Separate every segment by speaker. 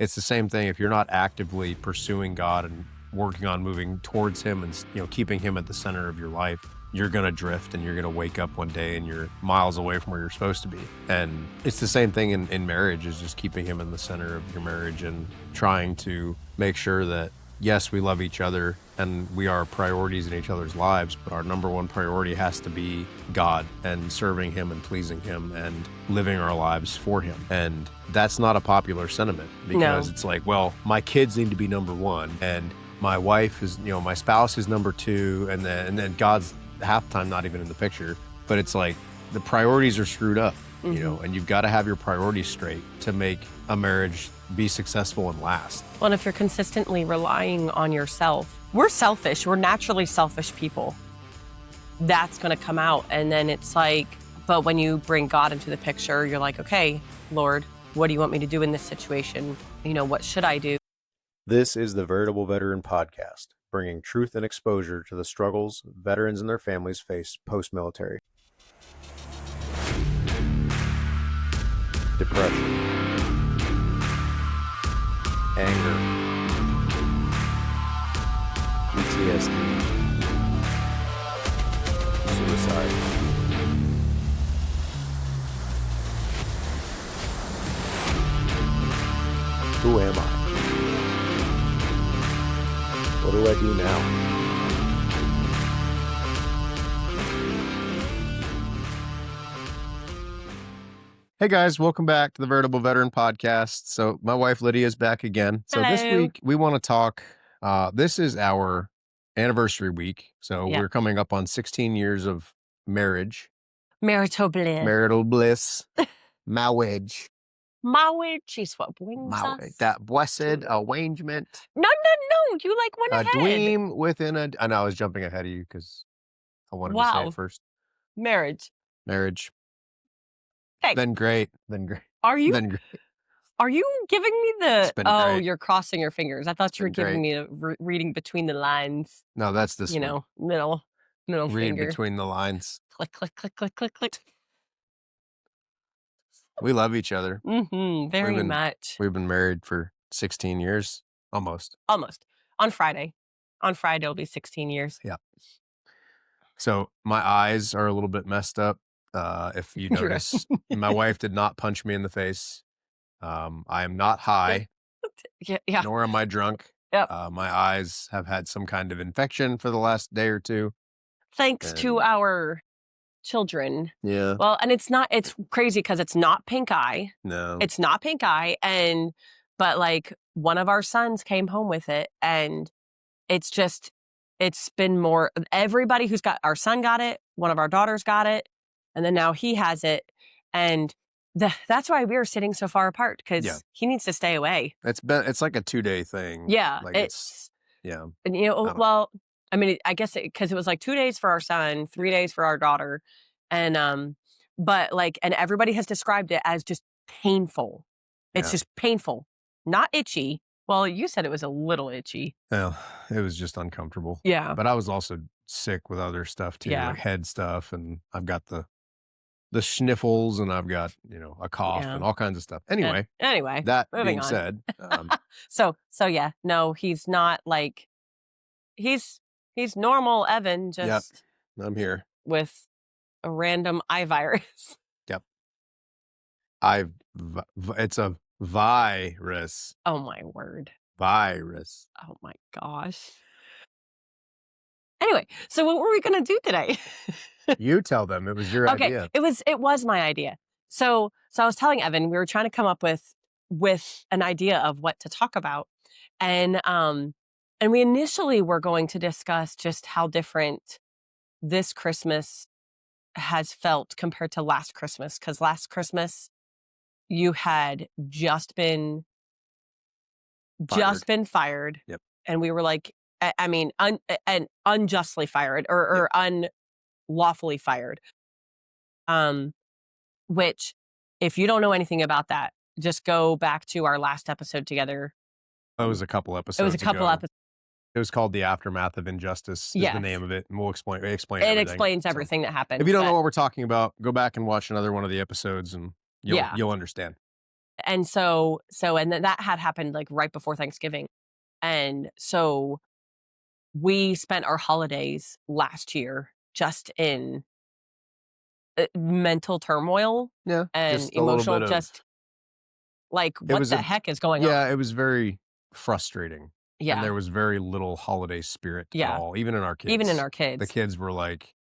Speaker 1: it's the same thing. If you're not actively pursuing God and working on moving towards him and, keeping him at the center of your life, you're going to drift and you're going to wake up one day and you're miles away from where you're supposed to be. And it's the same thing in marriage, is just keeping him in the center of your marriage and trying to make sure that, yes, we love each other and we are priorities in each other's lives, but our number one priority has to be God and serving him and pleasing him and living our lives for him. And that's not a popular sentiment, because it's like, well, my kids need to be number one, and my wife is, my spouse is number two, and then God's half the time not even in the picture. But it's like the priorities are screwed up, and you've got to have your priorities straight to make a marriage be successful and last.
Speaker 2: Well, and if you're consistently relying on yourself, we're selfish. We're naturally selfish people. That's going to come out. And then it's like, but when you bring God into the picture, you're like, okay, Lord, what do you want me to do in this situation? What should I do?
Speaker 1: This is the Veritable Veteran Podcast, bringing truth and exposure to the struggles veterans and their families face post-military. Depression, anger, PTSD, suicide. Who am I? What do I do now? Hey guys, welcome back to the Veritable Veteran Podcast. So my wife Lydia is back again. So
Speaker 2: Hello.
Speaker 1: This week we want to talk, this is our anniversary week. So we're coming up on 16 years of marriage.
Speaker 2: Marital bliss.
Speaker 1: Marital bliss. Marriage.
Speaker 2: Marriage is what brings us.
Speaker 1: That blessed arrangement.
Speaker 2: No. You went ahead.
Speaker 1: A dream within a... I know I was jumping ahead of you because I wanted to say it first.
Speaker 2: Marriage. Hey.
Speaker 1: Been great.
Speaker 2: Are you?
Speaker 1: Been great.
Speaker 2: Are you giving me the...
Speaker 1: Oh,
Speaker 2: you're crossing your fingers. I thought you were giving me a reading between the lines.
Speaker 1: No, that's this one.
Speaker 2: Middle
Speaker 1: Read
Speaker 2: finger.
Speaker 1: between the lines.
Speaker 2: Click, click, click, click, click, click.
Speaker 1: We love each other.
Speaker 2: Very much.
Speaker 1: We've been married for 16 years. Almost.
Speaker 2: On Friday. On Friday, it'll be 16 years.
Speaker 1: Yeah. So my eyes are a little bit messed up. If you notice, my wife did not punch me in the face. I am not high.
Speaker 2: Yeah.
Speaker 1: Nor am I drunk.
Speaker 2: Yep.
Speaker 1: My eyes have had some kind of infection for the last day or two.
Speaker 2: Thanks to our children.
Speaker 1: Yeah.
Speaker 2: Well, and it's crazy because it's not pink eye.
Speaker 1: No.
Speaker 2: It's not pink eye. But like one of our sons came home with it, and it's been more, everybody who's got, our son got it, one of our daughters got it, and then now he has it. And that's why we were sitting so far apart, because he needs to stay away.
Speaker 1: It's like a 2-day thing.
Speaker 2: Yeah.
Speaker 1: Like
Speaker 2: And, I mean, I guess because it was like 2 days for our son, 3 days for our daughter. And, and everybody has described it as just painful. It's just painful, not itchy. Well, you said it was a little itchy.
Speaker 1: Well, it was just uncomfortable.
Speaker 2: Yeah.
Speaker 1: But I was also sick with other stuff too, like head stuff. And I've got the sniffles, and I've got, a cough and all kinds of stuff. Anyway, that being said.
Speaker 2: So yeah, no, he's not like, he's normal Evan, just
Speaker 1: I'm here
Speaker 2: with a random eye virus.
Speaker 1: Yep. It's a virus.
Speaker 2: Oh my word.
Speaker 1: Virus.
Speaker 2: Oh my gosh. Anyway, so what were we going to do today?
Speaker 1: You tell them. It was your idea.
Speaker 2: It was my idea. So I was telling Evan, we were trying to come up with an idea of what to talk about. And we initially were going to discuss just how different this Christmas has felt compared to last Christmas. Because last Christmas, you had just been fired.
Speaker 1: Yep.
Speaker 2: And we were like, and unjustly fired or unlawfully fired. Which, if you don't know anything about that, just go back to our last episode together.
Speaker 1: It was a couple episodes.
Speaker 2: episodes.
Speaker 1: It was called The Aftermath of Injustice is the name of it. And we'll explain everything. It
Speaker 2: explains everything that happened.
Speaker 1: If you don't know what we're talking about, go back and watch another one of the episodes and you'll understand.
Speaker 2: And and then that had happened like right before Thanksgiving. And so we spent our holidays last year just in mental turmoil
Speaker 1: Yeah.
Speaker 2: and
Speaker 1: Just a little
Speaker 2: emotional,
Speaker 1: bit of,
Speaker 2: just like,
Speaker 1: it
Speaker 2: what
Speaker 1: was
Speaker 2: the
Speaker 1: a,
Speaker 2: heck is going on?
Speaker 1: yeah, it was very frustrating. And
Speaker 2: Yeah.
Speaker 1: there was very little holiday spirit at
Speaker 2: Yeah.
Speaker 1: all, even in our
Speaker 2: Even in
Speaker 1: kids.
Speaker 2: our
Speaker 1: The
Speaker 2: kids.
Speaker 1: kids were like,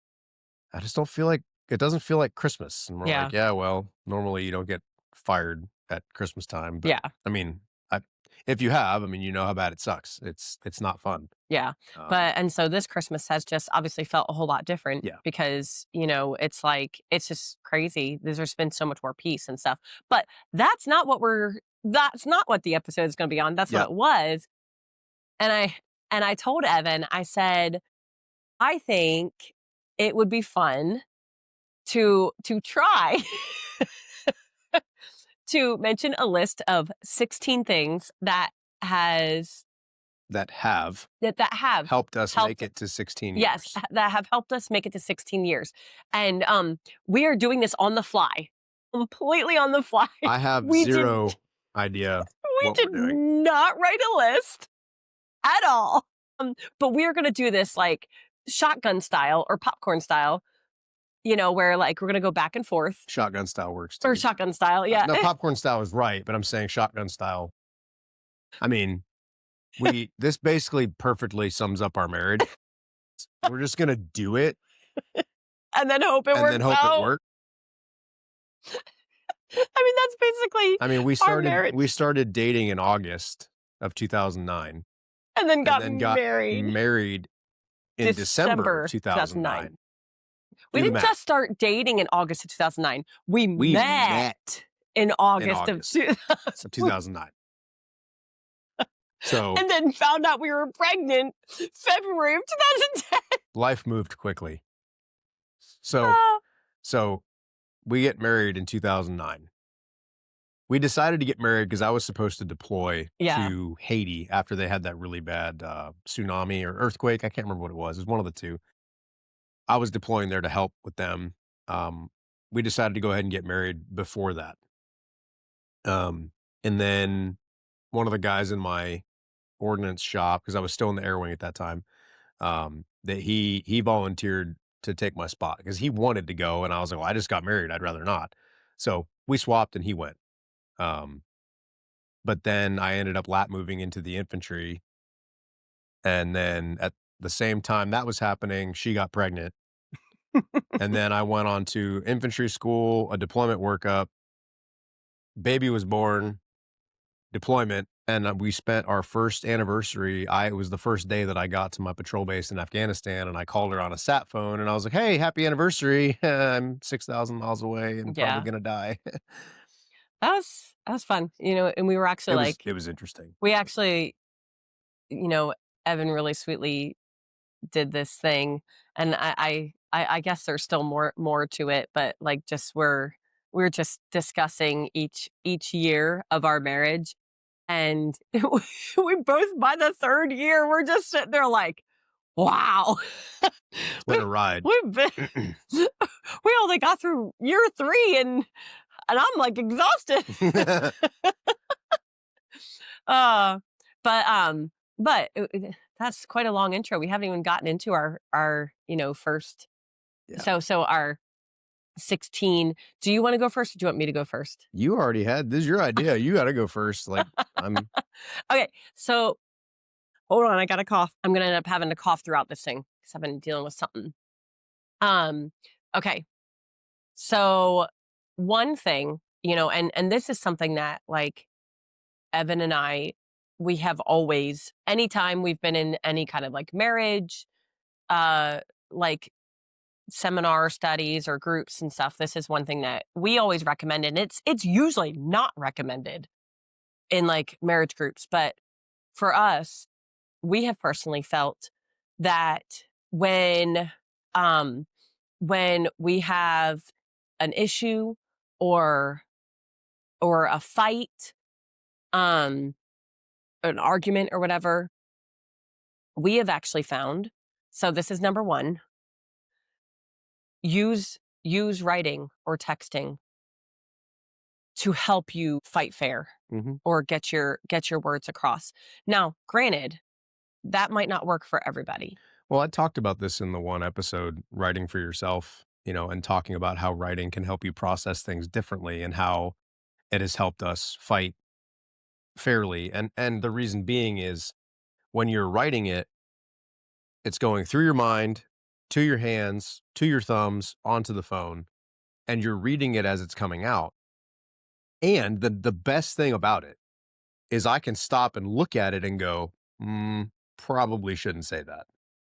Speaker 1: I just don't feel like, it doesn't feel like Christmas. And we're
Speaker 2: Yeah.
Speaker 1: like, yeah, well, normally you don't get fired at Christmas time. But
Speaker 2: Yeah.
Speaker 1: I mean, if you have, I mean, you know how bad it sucks. It's not fun.
Speaker 2: Yeah. And so this Christmas has just obviously felt a whole lot different
Speaker 1: Yeah.
Speaker 2: because, it's like, it's just crazy. There's been so much more peace and stuff. But that's not what the episode is going to be on. That's what
Speaker 1: Yeah.
Speaker 2: it was. And I told Evan, I said, I think it would be fun to try to mention a list of 16 things that has
Speaker 1: that have
Speaker 2: that have
Speaker 1: helped us make
Speaker 2: helped
Speaker 1: it to 16
Speaker 2: yes,
Speaker 1: years.
Speaker 2: that have helped us make it to 16 years. And we are doing this on the fly. Completely on the fly.
Speaker 1: I have
Speaker 2: We
Speaker 1: zero idea
Speaker 2: We
Speaker 1: what
Speaker 2: did
Speaker 1: we're doing.
Speaker 2: not write a list at all. But we are going to do this like shotgun style or popcorn style, where like we're going to go back and forth.
Speaker 1: Shotgun style works too.
Speaker 2: Or shotgun style, yeah.
Speaker 1: No, popcorn style is right, but I'm saying shotgun style. I mean, this basically perfectly sums up our marriage. We're just gonna do it
Speaker 2: And then hope it works out.
Speaker 1: It works.
Speaker 2: I mean, that's basically.
Speaker 1: I mean, we started dating in August of 2009,
Speaker 2: and then got
Speaker 1: married in December of 2009.
Speaker 2: We didn't just start dating in August of 2009. We met in August of
Speaker 1: 2009. So,
Speaker 2: and then found out we were pregnant February of 2010.
Speaker 1: Life moved quickly. So we get married in 2009. We decided to get married because I was supposed to deploy to Haiti after they had that really bad tsunami or earthquake. I can't remember what it was. It was one of the two. I was deploying there to help with them. We decided to go ahead and get married before that. And then one of the guys in my ordnance shop, because I was still in the air wing at that time, that he volunteered to take my spot because he wanted to go. And I was like, well, I just got married. I'd rather not. So we swapped and he went. But then I ended up lat moving into the infantry. And then at the same time that was happening, she got pregnant. And then I went on to infantry school, a deployment workup. Baby was born, deployment. And we spent our first anniversary. It was the first day that I got to my patrol base in Afghanistan, and I called her on a sat phone, and I was like, "Hey, happy anniversary! I'm 6,000 miles away and probably gonna die."
Speaker 2: That was fun, and we were actually
Speaker 1: it was interesting.
Speaker 2: We actually, Evan really sweetly did this thing, and I guess there's still more to it, but like just we're just discussing each year of our marriage. And we both, by the third year, we're just sitting there like, wow.
Speaker 1: It's been a ride.
Speaker 2: We only got through year 3 and I'm like exhausted. But that's quite a long intro. We haven't even gotten into our first. Yeah. So our 16. Do you want to go first or do you want me to go first?
Speaker 1: You already had. This is your idea. You got to go first. Like I'm.
Speaker 2: Okay. So hold on. I got a cough. I'm going to end up having to cough throughout this thing because I've been dealing with something. Okay. So one thing, and this is something that like Evan and I, we have always, anytime we've been in any kind of like marriage, like seminar studies or groups and stuff, this is one thing that we always recommend. And it's usually not recommended in like marriage groups. But for us, we have personally felt that when we have an issue or a fight, an argument or whatever, we have actually found, so this is number 1, use writing or texting to help you fight fair or get your words across. Now, granted, that might not work for everybody.
Speaker 1: Well, I talked about this in the one episode, Writing for Yourself, and talking about how writing can help you process things differently and how it has helped us fight fairly. And the reason being is when you're writing it, it's going through your mind, to your hands, to your thumbs, onto the phone, and you're reading it as it's coming out. And the best thing about it is I can stop and look at it and go, probably shouldn't say that.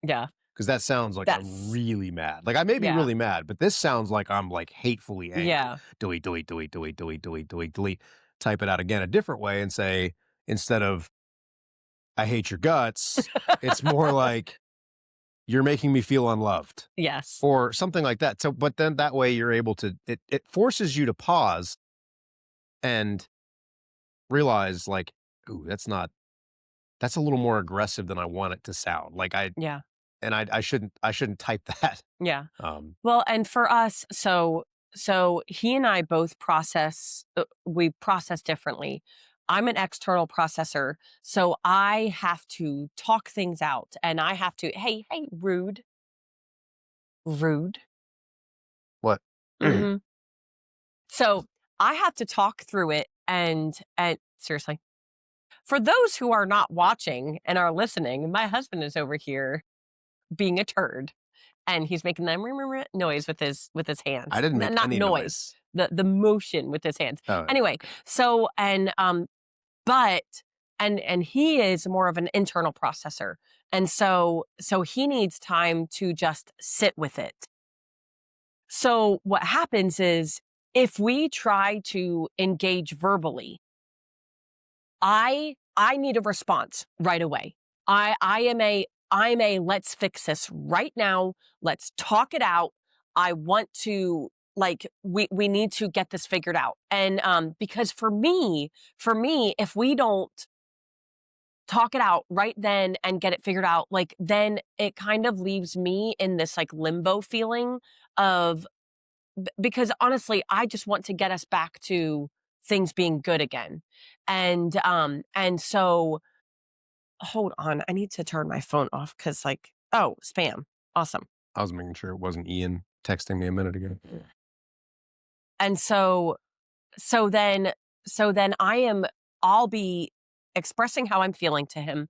Speaker 2: Yeah.
Speaker 1: Because that sounds like I'm really mad. Like I may be really mad, but this sounds like I'm like hatefully angry.
Speaker 2: Yeah.
Speaker 1: Delete, delete, delete, delete, delete, delete, delete, delete. Type it out again a different way and say, instead of I hate your guts, it's more like you're making me feel unloved.
Speaker 2: Yes.
Speaker 1: Or something like that. So, but then that way you're able to, it forces you to pause and realize like, ooh, that's a little more aggressive than I want it to sound. Like I shouldn't type that.
Speaker 2: Yeah. Well, and for us, so he and I both process, we process differently. I'm an external processor, so I have to talk things out and I have to, hey, rude.
Speaker 1: What?
Speaker 2: So I have to talk through it and seriously, for those who are not watching and are listening, my husband is over here being a turd and he's making that noise with his hands.
Speaker 1: I didn't make
Speaker 2: not
Speaker 1: any noise.
Speaker 2: The motion with his hands.
Speaker 1: Oh,
Speaker 2: anyway,
Speaker 1: okay.
Speaker 2: So but he is more of an internal processor. And so he needs time to just sit with it. So what happens is if we try to engage verbally, I need a response right away. I'm a let's fix this right now. Let's talk it out. I want to we need to get this figured out. And because for me, if we don't talk it out right then and get it figured out, like then it kind of leaves me in this like limbo feeling of because honestly, I just want to get us back to things being good again. And so hold on, I need to turn my phone off because spam. Awesome.
Speaker 1: I was making sure it wasn't Ian texting me a minute ago.
Speaker 2: And so then I'll be expressing how I'm feeling to him.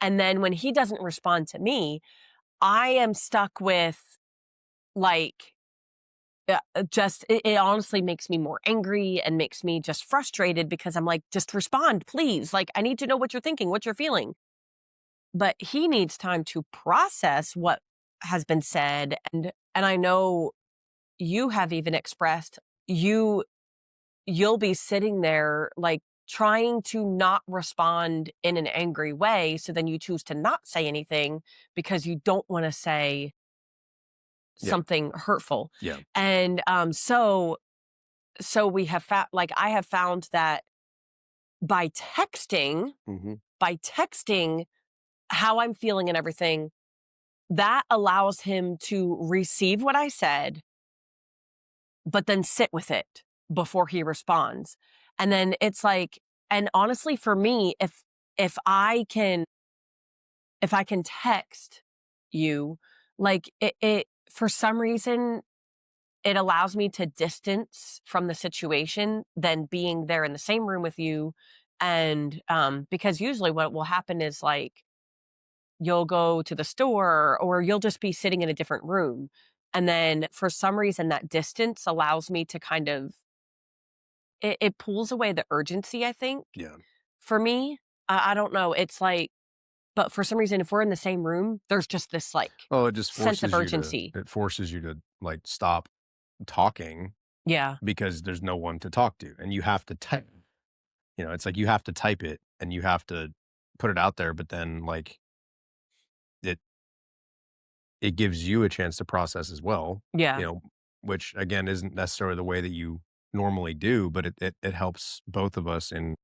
Speaker 2: And then when he doesn't respond to me, I am stuck with it honestly makes me more angry and makes me just frustrated because I'm like, just respond, please. Like, I need to know what you're thinking, what you're feeling. But he needs time to process what has been said. And I know you have even expressed you'll be sitting there like trying to not respond in an angry way. So then you choose to not say anything because you don't want to say something hurtful.
Speaker 1: Yeah.
Speaker 2: And so we have found I have found that by texting how I'm feeling and everything, that allows him to receive what I said, but then sit with it before he responds. And then it's like, and honestly for me, if I can text you, like it for some reason, it allows me to distance from the situation than being there in the same room with you. And because usually what will happen is like, you'll go to the store or you'll just be sitting in a different room. And then for some reason, that distance allows me to kind of, it pulls away the urgency, I think.
Speaker 1: Yeah.
Speaker 2: For me, I don't know. It's like, but for some reason, if we're in the same room, there's just this like
Speaker 1: it just
Speaker 2: sense of urgency.
Speaker 1: it forces you to like stop talking.
Speaker 2: Yeah.
Speaker 1: Because there's no one to talk to and you have to type. It's like you have to type it and you have to put it out there, but then like it gives you a chance to process as well.
Speaker 2: Yeah.
Speaker 1: Which again isn't necessarily the way that you normally do, but it helps both of us in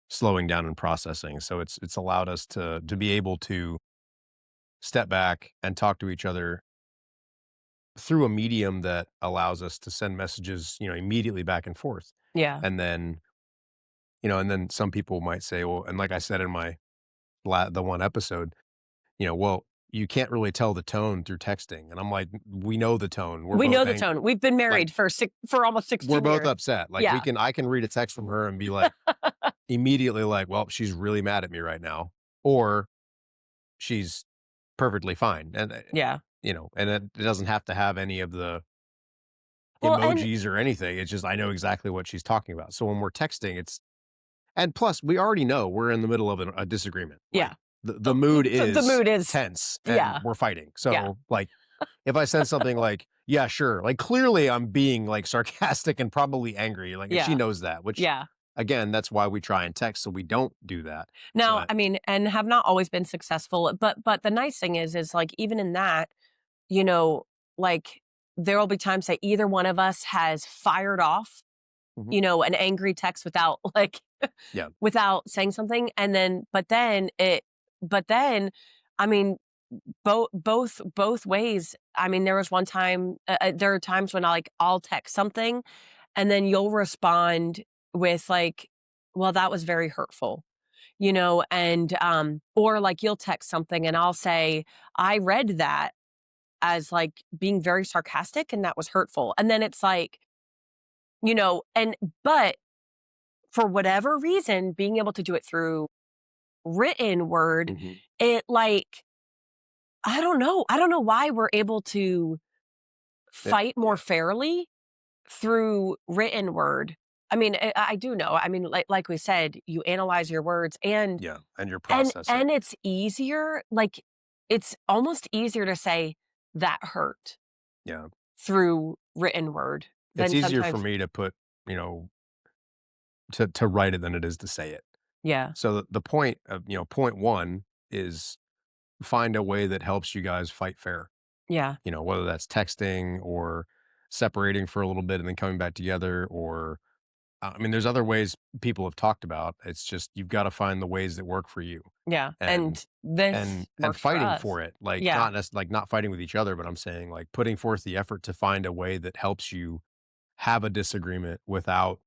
Speaker 1: slowing down and processing. So it's allowed us to be able to step back and talk to each other through a medium that allows us to send messages, immediately back and forth.
Speaker 2: Yeah.
Speaker 1: And then, and then some people might say, well, and like I said in the one episode, well, you can't really tell the tone through texting. And I'm like, we know the tone. We're
Speaker 2: We
Speaker 1: both
Speaker 2: know the
Speaker 1: angry.
Speaker 2: tone. We've been
Speaker 1: Like,
Speaker 2: married for almost 16
Speaker 1: we're both
Speaker 2: years.
Speaker 1: upset. Like
Speaker 2: Yeah.
Speaker 1: I can read a text from her and be like, immediately like, well, she's really mad at me right now. Or she's perfectly fine. And,
Speaker 2: Yeah.
Speaker 1: and it doesn't have to have any of the
Speaker 2: Well, and
Speaker 1: emojis or anything. It's just, I know exactly what she's talking about. So when we're texting, and plus we already know we're in the middle of a disagreement. Like,
Speaker 2: yeah.
Speaker 1: the mood
Speaker 2: The mood is
Speaker 1: tense and
Speaker 2: yeah.
Speaker 1: we're fighting. So
Speaker 2: Yeah.
Speaker 1: like, if I send something like, yeah, sure, like clearly I'm being like sarcastic and probably angry. Like, and she
Speaker 2: Yeah.
Speaker 1: knows that, which
Speaker 2: Yeah.
Speaker 1: again, that's why we try and text. So we don't do that.
Speaker 2: Now,
Speaker 1: But
Speaker 2: I mean, and have not always been successful, but the nice thing is like even in that, like there will be times that either one of us has fired off,
Speaker 1: Mhm.
Speaker 2: an angry text without like
Speaker 1: Yeah.
Speaker 2: without saying something. And then, but then, I mean, both ways. I mean, there was one time, there are times when I'll text something and then you'll respond with like, well, that was very hurtful, and, or like you'll text something and I'll say, I read that as like being very sarcastic and that was hurtful. And then it's like, but for whatever reason, being able to do it through written word,
Speaker 1: Mhm.
Speaker 2: it like, I don't know. I don't know why we're able to fight more fairly through written word. I mean, I do know. I mean, like we said, you analyze your words and
Speaker 1: Yeah. And you're
Speaker 2: and
Speaker 1: processing.
Speaker 2: and it's easier. Like it's almost easier to say that hurt
Speaker 1: Yeah.
Speaker 2: through written word
Speaker 1: It's
Speaker 2: than
Speaker 1: easier for
Speaker 2: sometimes.
Speaker 1: me to put, you know, to write it than it is to say it.
Speaker 2: Yeah,
Speaker 1: So the point of, point one is find a way that helps you guys fight fair.
Speaker 2: yeah,
Speaker 1: Whether that's texting or separating for a little bit and then coming back together, or I mean, there's other ways people have talked about. It's just you've got to find the ways that work for you,
Speaker 2: yeah.
Speaker 1: and
Speaker 2: And this
Speaker 1: and
Speaker 2: works for
Speaker 1: fighting
Speaker 2: us.
Speaker 1: for it. Like
Speaker 2: Yeah,
Speaker 1: like not fighting with each other, but I'm saying like putting forth the effort to find a way that helps you have a disagreement without,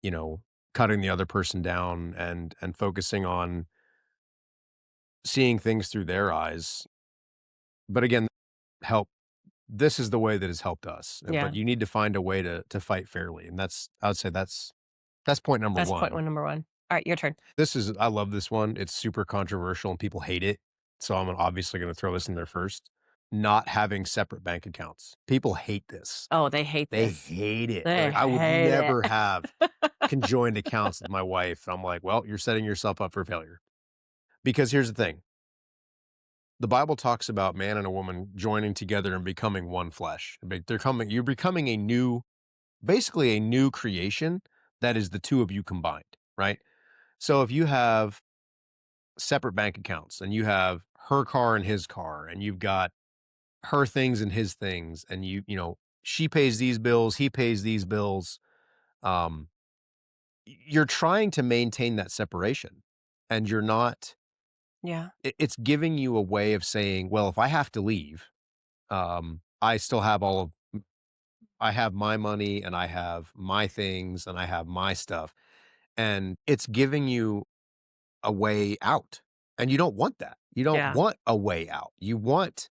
Speaker 1: you know, cutting the other person down and focusing on seeing things through their eyes. But again, help this is the way that has helped us.
Speaker 2: yeah.
Speaker 1: But you need to find a way to fight fairly. And I would say that's point number
Speaker 2: That's point
Speaker 1: one.
Speaker 2: one, number one. All right, your turn.
Speaker 1: I love this one. It's super controversial and people hate it. So I'm obviously going to throw this in there first. Not having separate bank accounts. People hate this.
Speaker 2: Oh, they hate
Speaker 1: They
Speaker 2: this.
Speaker 1: hate it. They're
Speaker 2: They
Speaker 1: like, I would
Speaker 2: hate it.
Speaker 1: never have conjoined accounts with my wife. And I'm like, well, you're setting yourself up for failure. Because here's the thing. The Bible talks about man and a woman joining together and becoming one flesh. You're becoming basically a new creation that is the two of you combined, right? So if you have separate bank accounts and you have her car and his car and you've got her things and his things and she pays these bills, he pays these bills, um you're trying to maintain that separation and you're not
Speaker 2: Yeah,
Speaker 1: it's giving you a way of saying, well, if I have to leave, I still have I have my money and I have my things and I have my stuff. And it's giving you a way out. And you don't want that. You don't
Speaker 2: yeah,
Speaker 1: want a way out. You want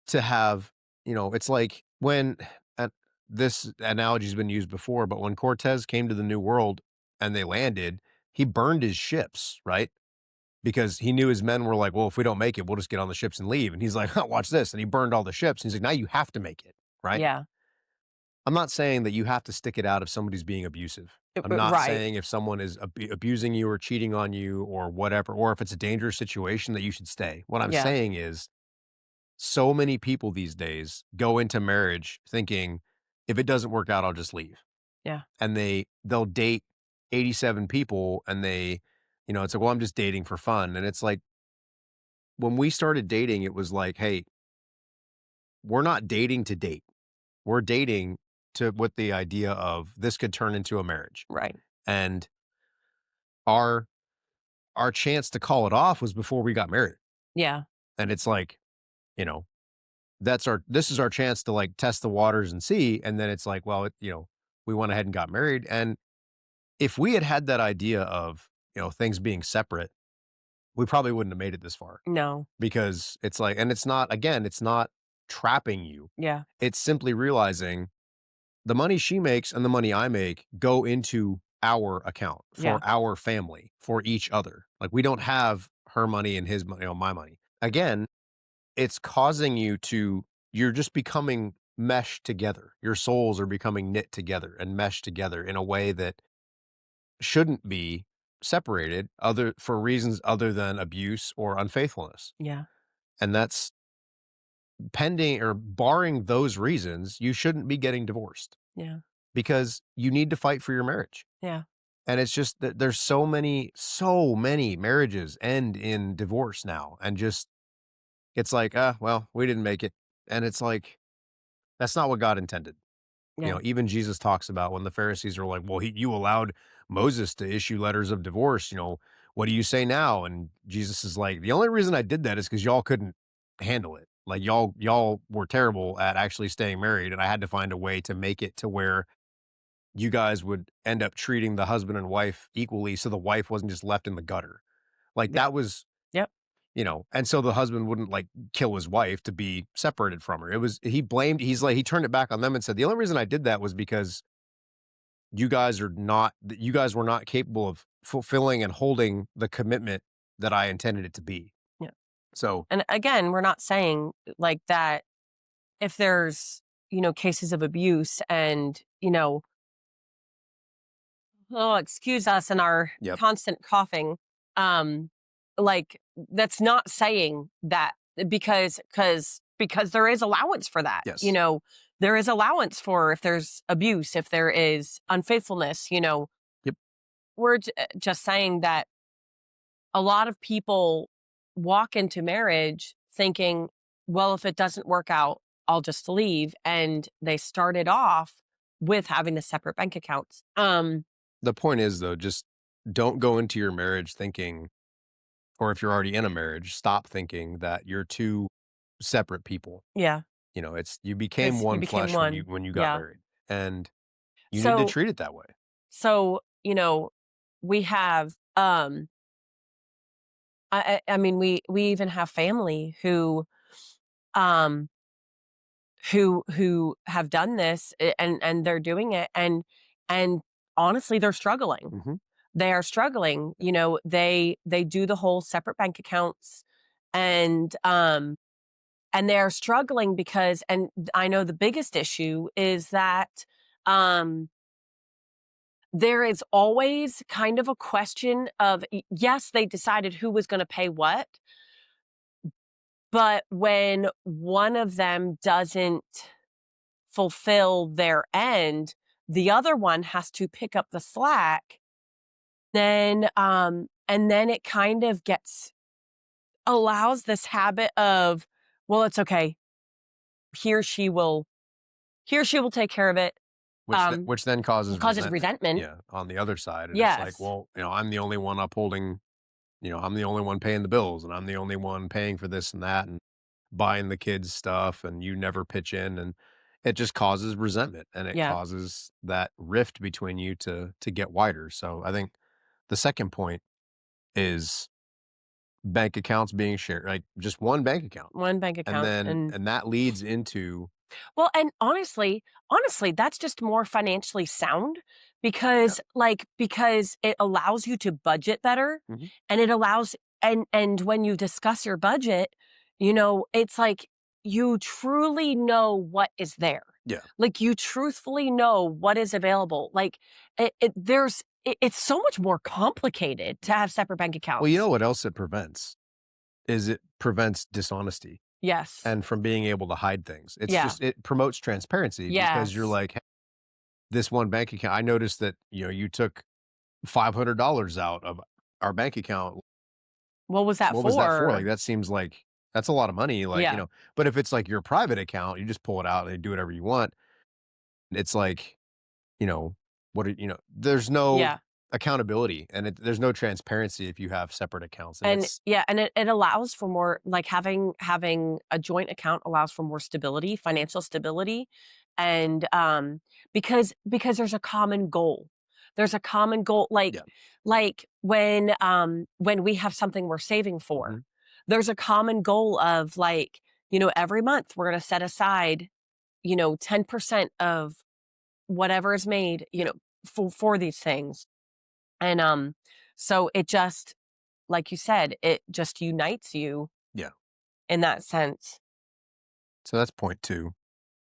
Speaker 1: to have, it's like when and this analogy's been used before, but when Cortez came to the New World and they landed, he burned his ships, right? Because he knew his men were like, well, if we don't make it, we'll just get on the ships and leave. And he's like, watch this. And he burned all the ships. And he's like, now you have to make it, right?
Speaker 2: yeah.
Speaker 1: I'm not saying that you have to stick it out if somebody's being abusive. I'm not
Speaker 2: Right.
Speaker 1: saying if someone is abusing you or cheating on you or whatever, or if it's a dangerous situation that you should stay. What I'm
Speaker 2: Yeah,
Speaker 1: saying is so many people these days go into marriage thinking if it doesn't work out, I'll just leave.
Speaker 2: yeah,
Speaker 1: And they'll date 87 people and it's like, well, I'm just dating for fun. And it's like when we started dating, it was like, hey, we're not dating to date. We're dating with the idea of this could turn into a marriage.
Speaker 2: right.
Speaker 1: And our our chance to call it off was before we got married.
Speaker 2: Yeah,
Speaker 1: And it's like, you know, this is our chance to like test the waters and see. And then it's like, well, we went ahead and got married. And if we had had that idea of, things being separate, we probably wouldn't have made it this far,
Speaker 2: No.
Speaker 1: because it's like, and it's not, again, it's not trapping you.
Speaker 2: Yeah.
Speaker 1: It's simply realizing the money she makes and the money I make go into our account for our family, for each other. Like, we don't have her money and his money, my money. Again, it's causing you're just becoming meshed together. Your souls are becoming knit together and meshed together in a way that shouldn't be separated for reasons other than abuse or unfaithfulness.
Speaker 2: Yeah.
Speaker 1: And that's pending or barring those reasons, you shouldn't be getting divorced.
Speaker 2: Yeah.
Speaker 1: Because you need to fight for your marriage.
Speaker 2: Yeah.
Speaker 1: And it's just that there's so many marriages end in divorce now. And just, it's like, well, we didn't make it. And it's like, that's not what God intended.
Speaker 2: Yeah.
Speaker 1: Even Jesus talks about when the Pharisees are like, well, you allowed Moses to issue letters of divorce. What do you say now? And Jesus is like, the only reason I did that is because y'all couldn't handle it. Like, y'all were terrible at actually staying married. And I had to find a way to make it to where you guys would end up treating the husband and wife equally, so the wife wasn't just left in the gutter. Like, that was,
Speaker 2: Yep.
Speaker 1: And so the husband wouldn't like kill his wife to be separated from her. He turned it back on them and said, the only reason I did that was because you guys were not capable of fulfilling and holding the commitment that I intended it to be.
Speaker 2: Yeah.
Speaker 1: So,
Speaker 2: and again, we're not saying like that if there's, cases of abuse and, excuse us and our constant coughing. Like, that's not saying that because there is allowance for that.
Speaker 1: Yes.
Speaker 2: There is allowance for if there's abuse, if there is unfaithfulness,
Speaker 1: Yep.
Speaker 2: We're just saying that a lot of people walk into marriage thinking, well, if it doesn't work out, I'll just leave. And they started off with having the separate bank accounts.
Speaker 1: The point is, though, just don't go into your marriage thinking, or if you're already in a marriage, stop thinking that you're two separate people.
Speaker 2: Yeah.
Speaker 1: You became one flesh
Speaker 2: one.
Speaker 1: when you got married, and you need to treat it that way.
Speaker 2: So, we have, I mean, we even have family who have done this and they're doing it. And honestly, they're struggling.
Speaker 1: Mm-hmm.
Speaker 2: They are struggling. They do the whole separate bank accounts and they're struggling because, and I know the biggest issue is that, there is always kind of a question of, yes, they decided who was going to pay what, but when one of them doesn't fulfill their end, the other one has to pick up the slack. Then, and then it kind of allows this habit of, well, it's okay. Here she will take care of it.
Speaker 1: Which then causes
Speaker 2: resentment.
Speaker 1: Yeah, on the other side. And
Speaker 2: yes.
Speaker 1: It's like, well, I'm the only one upholding, I'm the only one paying the bills, and I'm the only one paying for this and that and buying the kids stuff, and you never pitch in, and it just causes resentment, and it causes that rift between you to get wider. So I think the second point is bank accounts being shared, like just one bank account. And that leads into,
Speaker 2: well, and honestly, that's just more financially sound because because it allows you to budget better.
Speaker 1: Mm-hmm.
Speaker 2: And it allows, and when you discuss your budget, it's like you truly know what is there.
Speaker 1: Yeah.
Speaker 2: Like, you truthfully know what is available. Like, it's so much more complicated to have separate bank accounts.
Speaker 1: Well, you know what else it prevents? It prevents dishonesty.
Speaker 2: Yes.
Speaker 1: And from being able to hide things. It promotes transparency because you're like, hey, this one bank account, I noticed that, you took $500 out of our bank account.
Speaker 2: What was that for?
Speaker 1: Like, that seems like that's a lot of money. Like, but if it's like your private account, you just pull it out and do whatever you want. It's like, there's no accountability, and there's no transparency if you have separate accounts.
Speaker 2: And it allows for more, like, having a joint account allows for more stability, financial stability. And because there's a common goal. There's a common goal,
Speaker 1: Yeah.
Speaker 2: like when we have something we're saving for,
Speaker 1: Mhm.
Speaker 2: there's a common goal of, like, every month we're going to set aside, 10% of whatever is made, for these things. And so it just, like you said, it just unites you
Speaker 1: Yeah.
Speaker 2: in that sense.
Speaker 1: So that's point 2.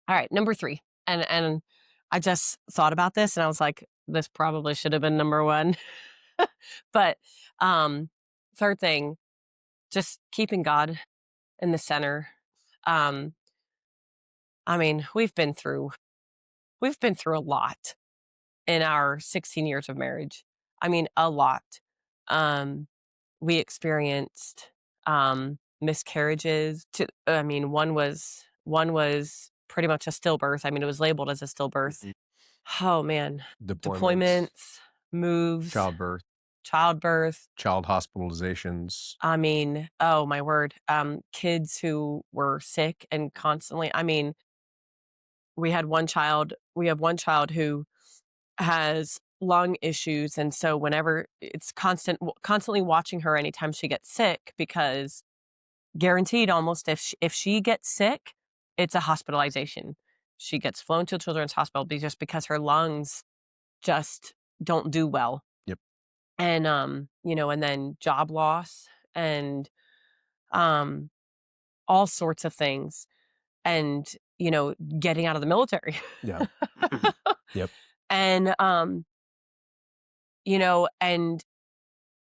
Speaker 2: All right, number 3. And I just thought about this and I was like, this probably should have been number 1. But third thing, just keeping God in the center. Um I mean, we've been through a lot in our 16 years of marriage. I mean, a lot. Um we experienced miscarriages. I mean, one was pretty much a stillbirth. I mean, it was labeled as a stillbirth.
Speaker 1: Mhm.
Speaker 2: Oh man,
Speaker 1: Deployments,
Speaker 2: deployments, moves,
Speaker 1: childbirth,
Speaker 2: childbirth.
Speaker 1: child hospitalizations.
Speaker 2: I mean, oh my word, kids who were sick and constantly. I mean, we had one child. We have one child who has lung issues, and so whenever it's constantly watching her anytime she gets sick, because guaranteed almost if she gets sick, it's a hospitalization. She gets flown to a children's hospital just because her lungs just don't do well.
Speaker 1: Yep.
Speaker 2: And and then job loss and um all sorts of things, and getting out of the military.
Speaker 1: Yeah. Yep.
Speaker 2: And and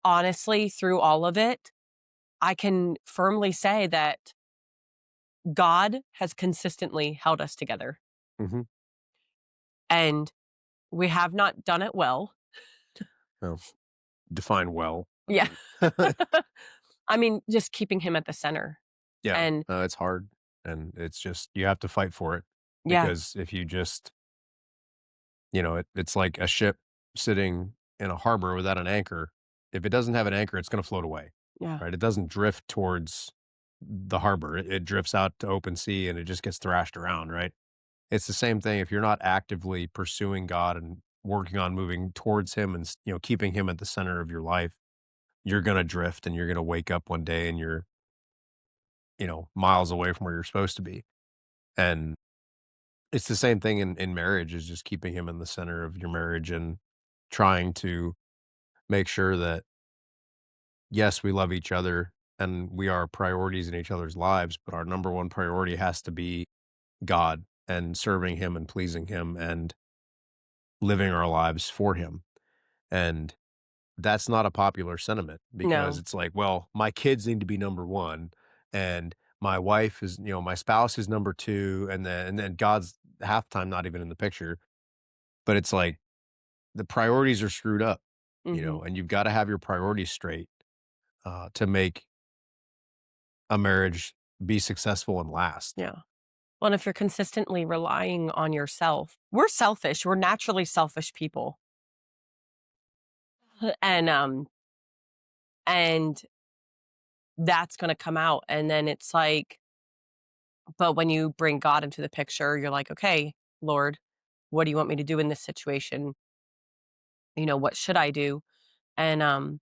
Speaker 2: honestly, through all of it, I can firmly say that God has consistently held us together.
Speaker 1: Mhm.
Speaker 2: And we have not done it well.
Speaker 1: Oh, define well.
Speaker 2: Yeah. I mean, just keeping him at the center.
Speaker 1: Yeah,
Speaker 2: And
Speaker 1: it's hard, and it's just you have to fight for it
Speaker 2: yeah,
Speaker 1: because if you just it's like a ship sitting in a harbor without an anchor. If it doesn't have an anchor, it's gonna float away,
Speaker 2: yeah,
Speaker 1: right? It doesn't drift towards the harbor. It drifts out to open sea, and it just gets thrashed around, right? It's the same thing if you're not actively pursuing God and working on moving towards Him and keeping Him at the center of your life, you're gonna drift, and you're gonna wake up one day and you're miles away from where you're supposed to be. And it's the same thing in marriage is just keeping him in the center of your marriage and trying to make sure that, yes, we love each other and we are priorities in each other's lives, but our number one priority has to be God and serving him and pleasing him and living our lives for him. And that's not a popular sentiment because
Speaker 2: no,
Speaker 1: it's like, well, my kids need to be number 1 and my wife is, my spouse is number 2 and then God's half time not even in the picture. But it's like the priorities are screwed up,
Speaker 2: hmm,
Speaker 1: and you've got to have your priorities straight to make a marriage be successful and last.
Speaker 2: yeah. Well, and if you're consistently relying on yourself, we're selfish. We're naturally selfish people, and and that's going to come out. And then it's like, but when you bring God into the picture, you're like, okay, Lord, what do you want me to do in this situation? What should I do? And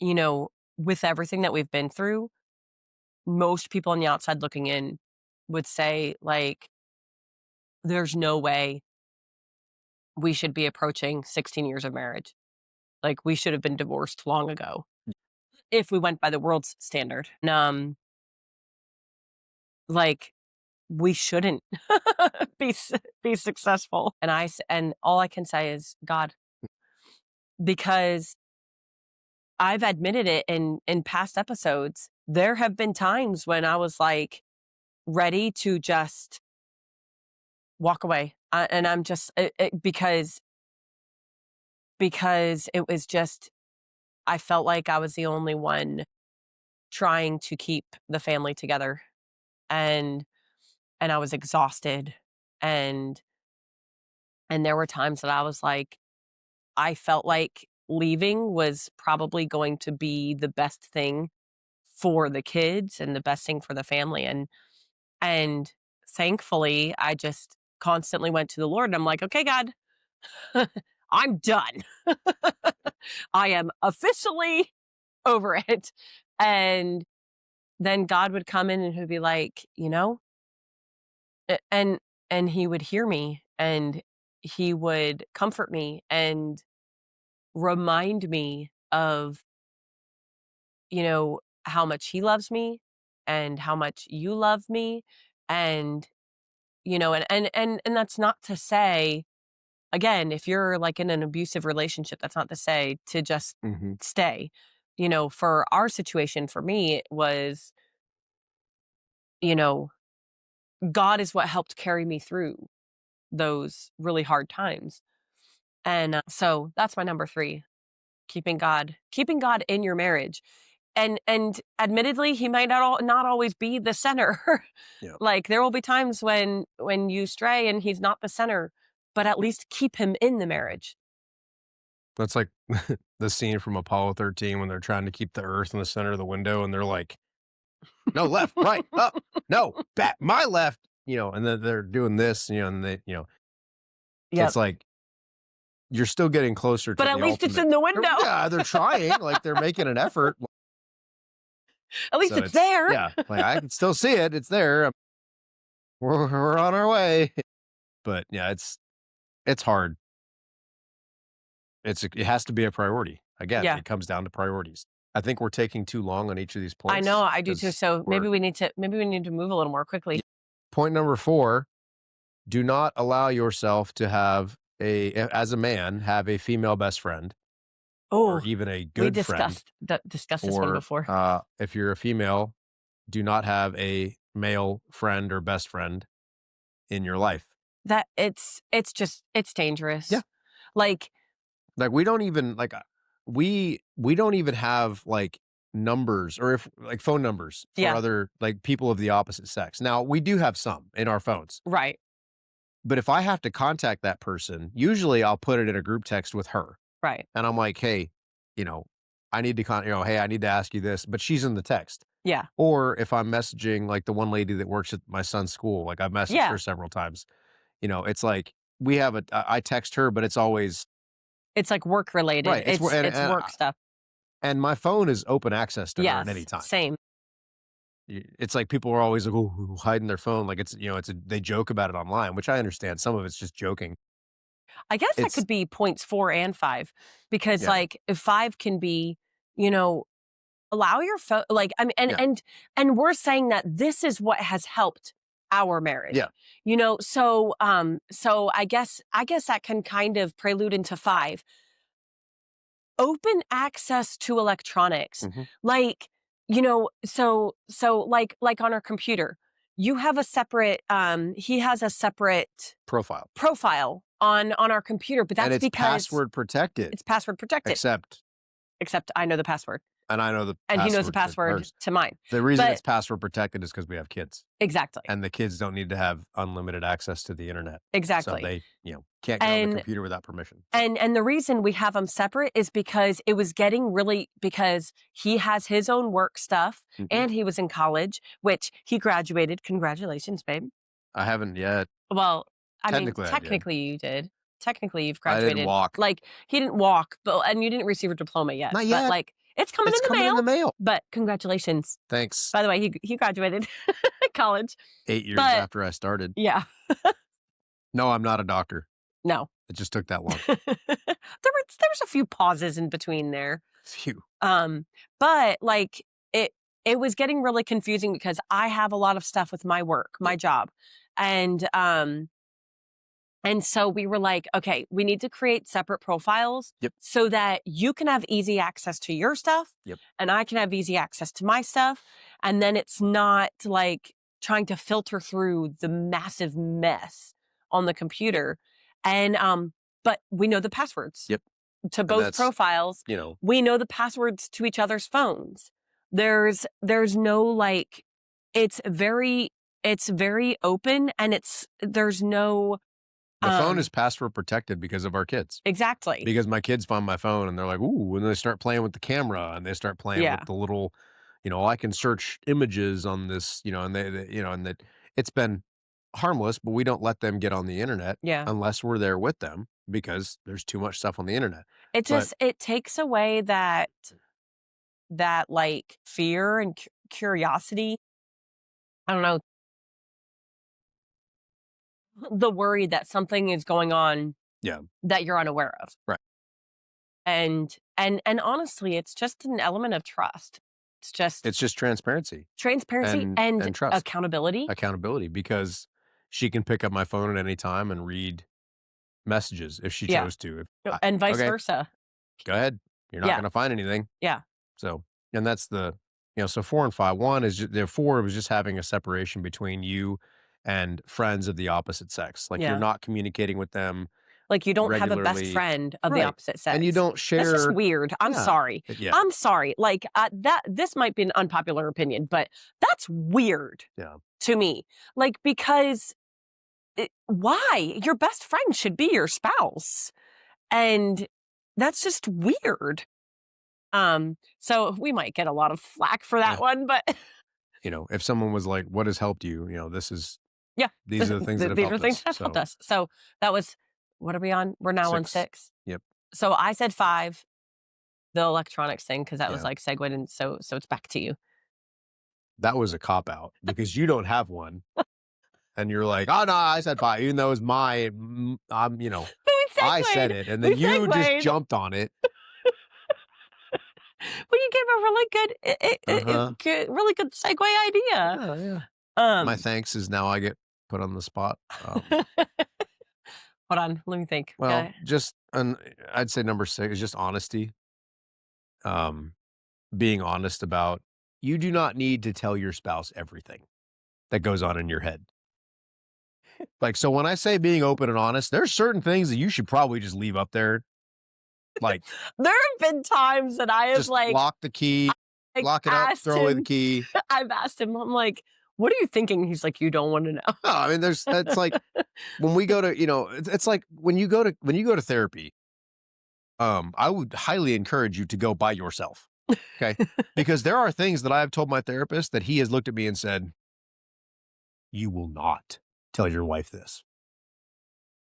Speaker 2: you know, with everything that we've been through, most people on the outside looking in would say, like, there's no way we should be approaching 16 years of marriage. Like, we should have been divorced long ago if we went by the world's standard. Like, we shouldn't be successful. And all I can say is God, because I've admitted it in past episodes. There have been times when I was like ready to just walk away. And I'm just because it was just I felt like I was the only one trying to keep the family together, and I was exhausted, and there were times that I was like I felt like leaving was probably going to be the best thing for the kids and the best thing for the family, and thankfully constantly went to the Lord, and I'm like, okay, God, I'm done. I am officially over it. And then God would come in and he'd be like, and he would hear me, and he would comfort me and remind me of, how much he loves me and how much you love me. And, and that's not to say, again, if you're like in an abusive relationship, that's not to say to just stay. For our situation, for me, it was, you know, God is what helped carry me through those really hard times. And so that's my number 3, keeping God in your marriage. And admittedly, he might not always be the center.
Speaker 1: Yeah.
Speaker 2: Like there will be times when you stray and he's not the center, but at least keep him in the marriage.
Speaker 1: That's like the scene from Apollo 13 when they're trying to keep the Earth in the center of the window, and they're like, no, left, right, up, no, back, my left, and then they're doing this, and they, it's like, you're still getting closer to
Speaker 2: but
Speaker 1: the
Speaker 2: at least
Speaker 1: ultimate.
Speaker 2: It's in the window.
Speaker 1: Yeah, they're trying, like they're making an effort.
Speaker 2: At least it's there.
Speaker 1: Yeah, like I can still see it. It's there. We're on our way. But yeah, it's hard. It has to be a priority. Again, It comes down to priorities. I think we're taking too long on each of these points.
Speaker 2: I know, I do too. So maybe we need to move a little more quickly.
Speaker 1: Point number 4, do not allow yourself to have as a man, have a female best friend. Or even a good friend.
Speaker 2: We discussed this one before.
Speaker 1: If you're a female, do not have a male friend or best friend in your life.
Speaker 2: That it's dangerous.
Speaker 1: Yeah.
Speaker 2: Like
Speaker 1: we don't even we don't even have like numbers or phone numbers for other like people of the opposite sex. Now we do have some in our phones.
Speaker 2: Right.
Speaker 1: But if I have to contact that person, usually I'll put it in a group text with her.
Speaker 2: Right.
Speaker 1: And I'm like, hey, I need to hey, I need to ask you this, but she's in the text.
Speaker 2: Yeah.
Speaker 1: Or if I'm messaging like the one lady that works at my son's school, like I've messaged her several times, it's like I text her, but it's always.
Speaker 2: It's like work related. Right. It's work stuff.
Speaker 1: And my phone is open access to her at any time.
Speaker 2: Same.
Speaker 1: It's like people are always like, hiding their phone. Like they joke about it online, which I understand. Some of it's just joking.
Speaker 2: I guess that could be points 4 and 5, because like if 5 can be, allow your phone, like, I mean, and we're saying that this is what has helped our marriage.
Speaker 1: Yeah.
Speaker 2: So I guess that can kind of prelude into 5. Open access to electronics. Like, so like on our computer, you have a separate, he has a separate profile on our computer, but that's because
Speaker 1: password protected.
Speaker 2: It's password protected. Except I know the password.
Speaker 1: And I know
Speaker 2: and he knows the password to mine.
Speaker 1: The reason it's password protected is because we have kids.
Speaker 2: Exactly.
Speaker 1: And the kids don't need to have unlimited access to the internet.
Speaker 2: Exactly.
Speaker 1: So they, can't get on the computer without permission.
Speaker 2: And the reason we have them separate is because it was getting because he has his own work stuff and he was in college, which he graduated. Congratulations, babe.
Speaker 1: I haven't yet.
Speaker 2: Well, technically you did. Technically you've graduated.
Speaker 1: I didn't walk.
Speaker 2: Like he didn't walk, and you didn't receive a diploma yet.
Speaker 1: Not yet.
Speaker 2: But like it's coming in the mail. But congratulations.
Speaker 1: Thanks.
Speaker 2: By the way, he graduated college.
Speaker 1: 8 years after I started.
Speaker 2: Yeah.
Speaker 1: No, I'm not a doctor.
Speaker 2: No.
Speaker 1: It just took that long.
Speaker 2: there was a few pauses in between there.
Speaker 1: Phew.
Speaker 2: But like it was getting really confusing because I have a lot of stuff with my work, my job. And so we were like, okay, we need to create separate profiles so that you can have easy access to your stuff and I can have easy access to my stuff. And then it's not like trying to filter through the massive mess on the computer. And, but we know the passwords to both profiles. We know the passwords to each other's phones. There's no like, it's very open, and there's no.
Speaker 1: The phone is password protected because of our kids.
Speaker 2: Exactly.
Speaker 1: Because my kids find my phone and they're like, ooh, and they start playing with the camera and they start playing with the little, I can search images on this, and they and that it's been harmless, but we don't let them get on the internet
Speaker 2: Yeah.
Speaker 1: unless we're there with them because there's too much stuff on the internet.
Speaker 2: It
Speaker 1: But
Speaker 2: just it takes away that like fear and curiosity. I don't know, the worry that something is going on
Speaker 1: yeah,
Speaker 2: that you're unaware of.
Speaker 1: right.
Speaker 2: And honestly, it's just an element of trust.
Speaker 1: It's just transparency
Speaker 2: Transparency and
Speaker 1: trust,
Speaker 2: accountability.
Speaker 1: accountability, because she can pick up my phone at any time and read messages if she
Speaker 2: Yeah.
Speaker 1: chose to.
Speaker 2: And vice
Speaker 1: Okay,
Speaker 2: versa.
Speaker 1: go ahead. You're not
Speaker 2: Yeah.
Speaker 1: going to find anything.
Speaker 2: Yeah.
Speaker 1: So, and that's so 4 and 5. One is just, 4 was just having a separation between you and friends of the opposite sex. Like you're
Speaker 2: Yeah.
Speaker 1: not communicating with them
Speaker 2: Like you don't have a best
Speaker 1: regularly.
Speaker 2: friend of the
Speaker 1: Right.
Speaker 2: opposite sex.
Speaker 1: And you don't
Speaker 2: That's just
Speaker 1: share.
Speaker 2: weird. I'm
Speaker 1: Yeah.
Speaker 2: sorry.
Speaker 1: Yeah.
Speaker 2: I'm sorry. Like this might be an unpopular opinion, but that's weird
Speaker 1: Yeah.
Speaker 2: to me. Like because why? Your best friend should be your spouse. And that's just weird. So we might get a lot of flack for that one, but
Speaker 1: If someone was like, what has helped you? These are the things that have
Speaker 2: these
Speaker 1: helped
Speaker 2: are things
Speaker 1: us.
Speaker 2: that have helped us. So that was, what are we on? We're now on 6.
Speaker 1: Yep.
Speaker 2: So I said 5, the electronics thing, because that was
Speaker 1: Yeah.
Speaker 2: like segued, and so it's back to you.
Speaker 1: That was a cop out because you don't have one. And you're like, oh no, I said 5, even though it was I said it, and then you just jumped on it.
Speaker 2: Well, you gave a really really good segue idea.
Speaker 1: Yeah. My thanks is now I get put on the spot.
Speaker 2: Hold on, let me think.
Speaker 1: Well, I'd say number 6 is just honesty. Being honest about, you do not need to tell your spouse everything that goes on in your head. Like, so when I say being open and honest, there's certain things that you should probably just leave up there. Like,
Speaker 2: there have been times that I have
Speaker 1: just lock the key, lock it up, throw away the key.
Speaker 2: I've asked him, I'm like, what are you thinking? He's like, you don't want to know.
Speaker 1: No, I mean, it's like when we go to, it's like when you go to therapy, I would highly encourage you to go by yourself. Okay. Because there are things that I have told my therapist that he has looked at me and said, you will not tell your wife this.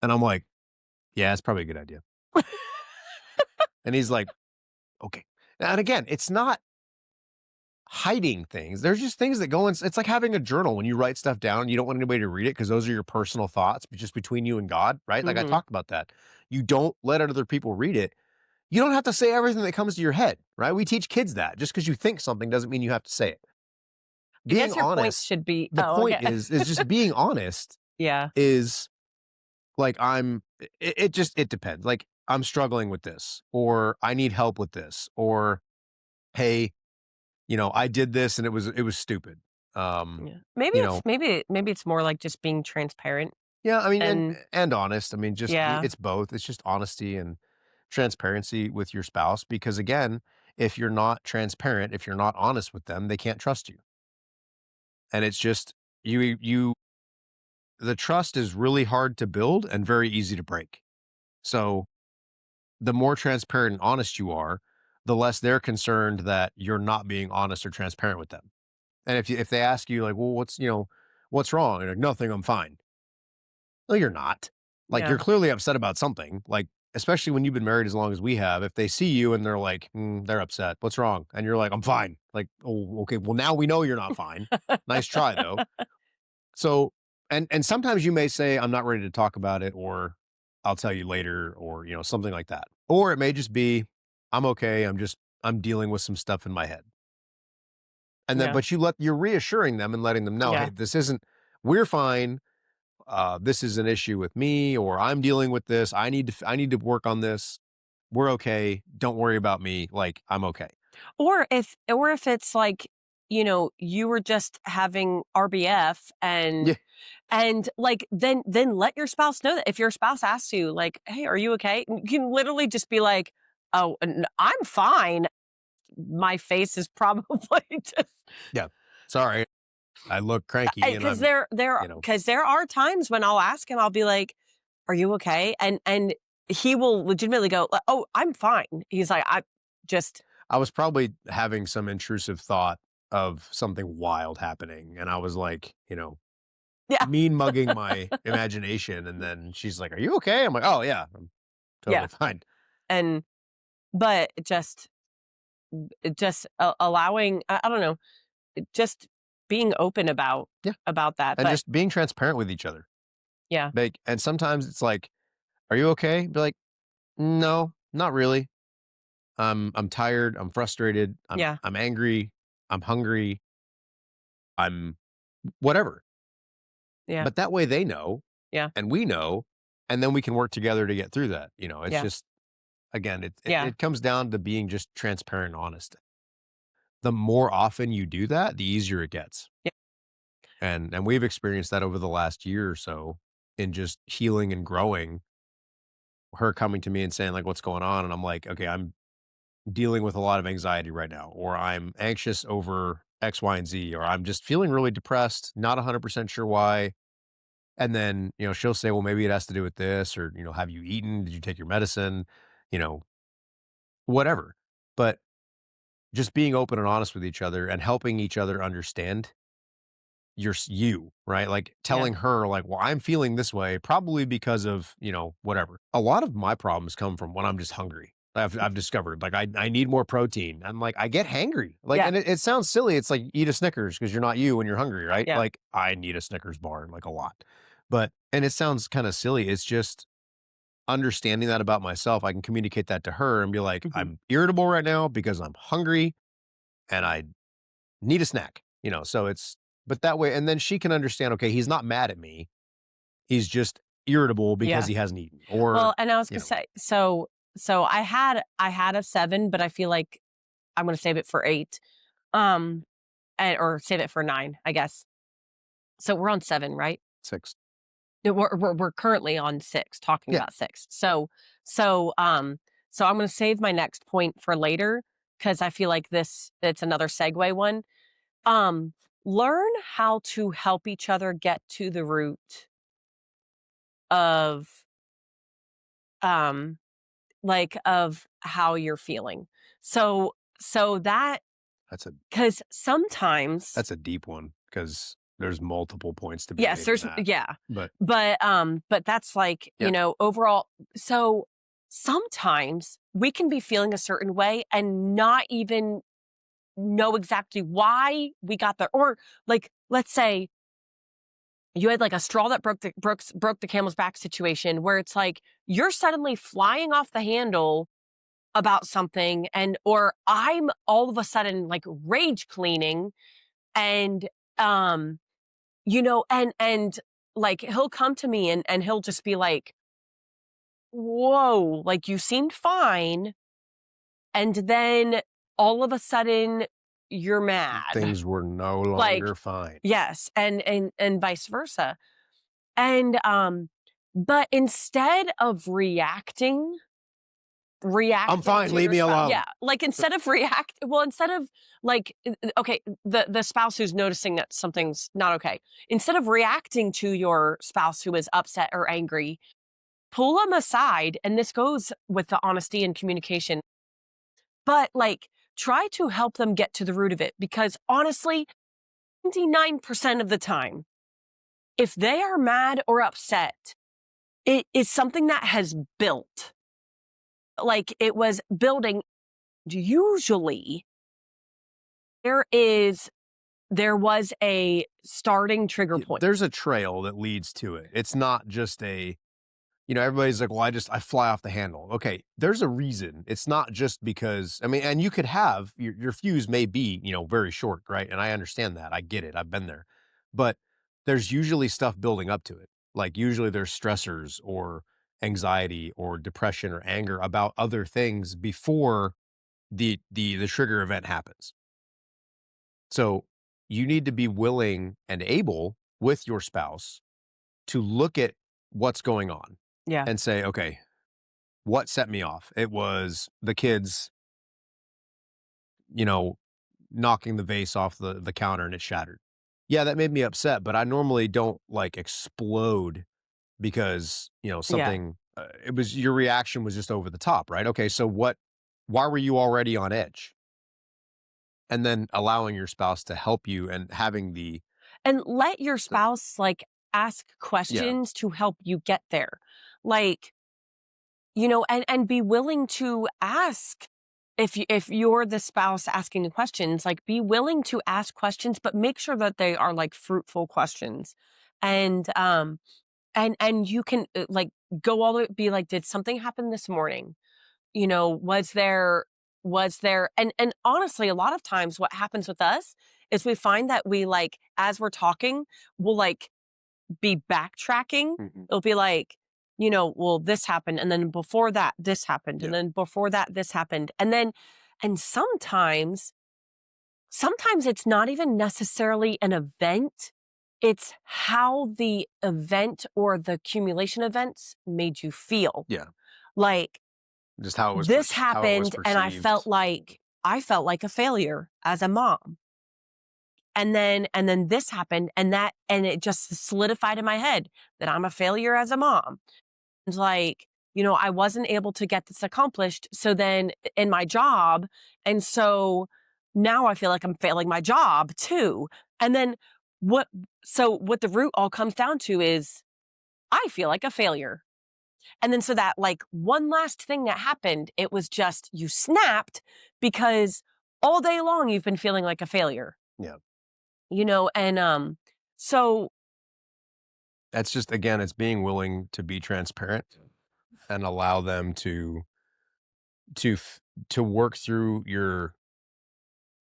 Speaker 1: And I'm like, yeah, it's probably a good idea. And he's like, okay. And again, it's not hiding things. There's just things that go in. It's like having a journal when you write stuff down and you don't want anybody to read it because those are your personal thoughts, but just between you and God, right? Like I talked about that. You don't let other people read it. You don't have to say everything that comes to your head, right? We teach kids that just because you think something doesn't mean you have to say it. Being honest
Speaker 2: point should be
Speaker 1: the point is just being honest.
Speaker 2: Yeah.
Speaker 1: Is like it depends. Like I'm struggling with this, or I need help with this, or hey, I did this and it was stupid.
Speaker 2: Maybe it's more like just being transparent.
Speaker 1: Yeah, I mean, and honest. I mean, just
Speaker 2: Yeah.
Speaker 1: it's both. It's just honesty and transparency with your spouse, because again, if you're not transparent, if you're not honest with them, they can't trust you. And it's just the trust is really hard to build and very easy to break. So the more transparent and honest you are, the less they're concerned that you're not being honest or transparent with them. And if they ask you like, well, what's wrong? You're like, nothing, I'm fine. No, you're not. Like you're clearly upset about something. Like, especially when you've been married as long as we have, if they see you and they're like, they're upset. What's wrong? And you're like, I'm fine. Like, oh, okay. Well, now we know you're not fine. Nice try though. So, and sometimes you may say, I'm not ready to talk about it, or I'll tell you later, or, something like that. Or it may just be, I'm okay. I'm dealing with some stuff in my head. And then, but you're reassuring them and letting them know, hey, we're fine. This is an issue with me, or I'm dealing with this. I need to work on this. We're okay. Don't worry about me. Like, I'm okay.
Speaker 2: Or if it's like, you were just having RBF and like, then let your spouse know that if your spouse asks you like, hey, are you okay? You can literally just be like, oh, I'm fine. My face is probably just.
Speaker 1: Yeah. Sorry. I look cranky.
Speaker 2: Because there are times when I'll ask him, I'll be like, are you okay? And he will legitimately go, oh, I'm fine. He's like, I was
Speaker 1: probably having some intrusive thought of something wild happening. And I was like,
Speaker 2: Yeah.
Speaker 1: mean mugging my imagination. And then she's like, "Are you okay?" I'm like, "Oh yeah, I'm totally fine."
Speaker 2: And, but just allowing, I don't know, just being open about
Speaker 1: Yeah.
Speaker 2: that.
Speaker 1: And
Speaker 2: But
Speaker 1: just being transparent with each other.
Speaker 2: yeah,
Speaker 1: Like, and sometimes it's like, "Are you okay?" Be like, "No, not really. I'm tired. I'm frustrated.
Speaker 2: yeah,
Speaker 1: I'm angry. I'm hungry. I'm whatever."
Speaker 2: yeah,
Speaker 1: But that way they know
Speaker 2: yeah,
Speaker 1: and we know, and then we can work together to get through that. It's
Speaker 2: yeah,
Speaker 1: just, again,
Speaker 2: yeah.
Speaker 1: it comes down to being just transparent and honest. The more often you do that, the easier it gets.
Speaker 2: Yeah.
Speaker 1: And we've experienced that over the last year or so in just healing and growing. Her coming to me and saying like, "What's going on?" And I'm like, "Okay, I'm dealing with a lot of anxiety right now, or I'm anxious over X, Y, and Z, or I'm just feeling really depressed, not 100% sure why." And then, she'll say, "Well, maybe it has to do with this, or, have you eaten? Did you take your medicine? You know, whatever." But just being open and honest with each other and helping each other understand you, right? Like
Speaker 2: Yeah.
Speaker 1: telling her like, "Well, I'm feeling this way probably because of, whatever." A lot of my problems come from when I'm just hungry. I've discovered like I need more protein. I'm like I get hangry. Like,
Speaker 2: Yeah.
Speaker 1: and it sounds silly. It's like eat a Snickers because you're not you when you're hungry, right?
Speaker 2: Yeah.
Speaker 1: Like I need a Snickers bar like a lot. But and it sounds kind of silly. It's just understanding that about myself. I can communicate that to her and be like,
Speaker 2: Hmm.
Speaker 1: "I'm irritable right now because I'm hungry and I need a snack." So it's, but that way, and then she can understand, okay, he's not mad at me. He's just irritable because
Speaker 2: Yeah.
Speaker 1: he hasn't eaten or,
Speaker 2: Well, and I was
Speaker 1: you
Speaker 2: gonna
Speaker 1: know,
Speaker 2: say, so I had a 7, but I feel like I'm gonna save it for 8, um, or save it for 9, I guess. So we're on 7, right?
Speaker 1: 6.
Speaker 2: No, we're currently on 6, talking
Speaker 1: Yeah.
Speaker 2: about 6. So I'm gonna save my next point for later because I feel like it's another segue one. Um, Learn how to help each other get to the root of, um, like, of how you're feeling. So that,
Speaker 1: That's a,
Speaker 2: because sometimes,
Speaker 1: that's a deep one because there's multiple points to be
Speaker 2: yes,
Speaker 1: made in
Speaker 2: there's,
Speaker 1: that.
Speaker 2: yeah,
Speaker 1: But
Speaker 2: but that's like,
Speaker 1: yeah,
Speaker 2: overall. So sometimes we can be feeling a certain way and not even know exactly why we got there. Or like, let's say you had like a straw that broke the camel's back situation where it's like you're suddenly flying off the handle about something, and or I'm all of a sudden like rage cleaning, and um and like he'll come to me and he'll just be like, "Whoa, like you seemed fine." And then all of a sudden you're mad.
Speaker 1: things were no
Speaker 2: Like,
Speaker 1: longer fine.
Speaker 2: yes, and vice versa. And but instead of
Speaker 1: I'm
Speaker 2: reacting
Speaker 1: fine.
Speaker 2: to
Speaker 1: Leave
Speaker 2: your
Speaker 1: me
Speaker 2: spouse,
Speaker 1: alone.
Speaker 2: yeah, like instead of like, okay, the spouse who's noticing that something's not okay, instead of reacting to your spouse who is upset or angry, pull them aside. And this goes with the honesty and communication, but like try to help them get to the root of it, because honestly, 99% of the time, if they are mad or upset, it is something that has built. Like it was building. Usually there was a starting trigger point.
Speaker 1: There's a trail that leads to it. It's not just a, everybody's like, "Well, I fly off the handle." Okay, there's a reason. It's not just because, I mean, and you could have your fuse may be, very short, right? And I understand that. I get it. I've been there. But there's usually stuff building up to it. Like usually there's stressors or anxiety or depression or anger about other things before the trigger event happens. So you need to be willing and able with your spouse to look at what's going on
Speaker 2: Yeah.
Speaker 1: and say, "Okay, what set me off? It was the kids, you know, knocking the vase off the counter and it shattered. Yeah, that made me upset, but I normally don't like explode because,
Speaker 2: Yeah.
Speaker 1: something it was your reaction was just over the top, right? Okay, so why were you already on edge?" And then allowing your spouse to help you and having the
Speaker 2: And let your spouse like ask questions to help you get there. Like, and be willing to ask if you're the spouse asking the questions, like be willing to ask questions, but make sure that they are like fruitful questions. And you can like go all the way, be like, did something happen this morning? Was there and honestly, a lot of times what happens with us is we find that we like, as we're talking, we'll like be backtracking. It'll be like, well, this happened. And then before that, this happened. And then before that, this happened. And sometimes it's not even necessarily an event. It's how the event or the accumulation events made you feel.
Speaker 1: Yeah.
Speaker 2: Like,
Speaker 1: just how it was
Speaker 2: this
Speaker 1: how it was
Speaker 2: happened and I felt like a failure as a mom. And then this happened and it just solidified in my head that I'm a failure as a mom. It's like, I wasn't able to get this accomplished. So then in my job, and so now I feel like I'm failing my job too. And then what the root all comes down to is I feel like a failure. And then so that like one last thing that happened, it was just you snapped because all day long you've been feeling like a failure.
Speaker 1: Yeah.
Speaker 2: And so
Speaker 1: that's just, again, it's being willing to be transparent and allow them to work through your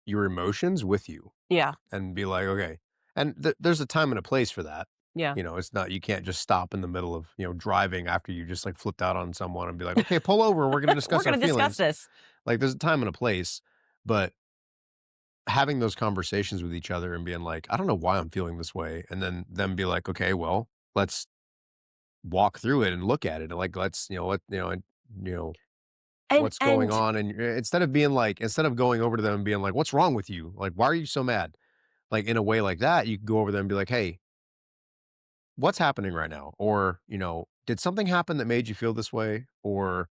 Speaker 1: emotions with you.
Speaker 2: Yeah.
Speaker 1: And be like, okay. And there's a time and a place for that.
Speaker 2: Yeah.
Speaker 1: It's not, you can't just stop in the middle of, driving after you just like flipped out on someone and be like, okay, pull over. We're going to discuss
Speaker 2: we're
Speaker 1: our
Speaker 2: going to
Speaker 1: feelings.
Speaker 2: discuss this.
Speaker 1: Like there's a time and a place, but having those conversations with each other and being like, I don't know why I'm feeling this way. And then them be like, okay, well, let's walk through it and look at it. And like, let's, what's going on. And instead of going over to them and being like, what's wrong with you? Like, why are you so mad? Like in a way like that, you can go over there and be like, hey, what's happening right now? Or, did something happen that made you feel this way? Or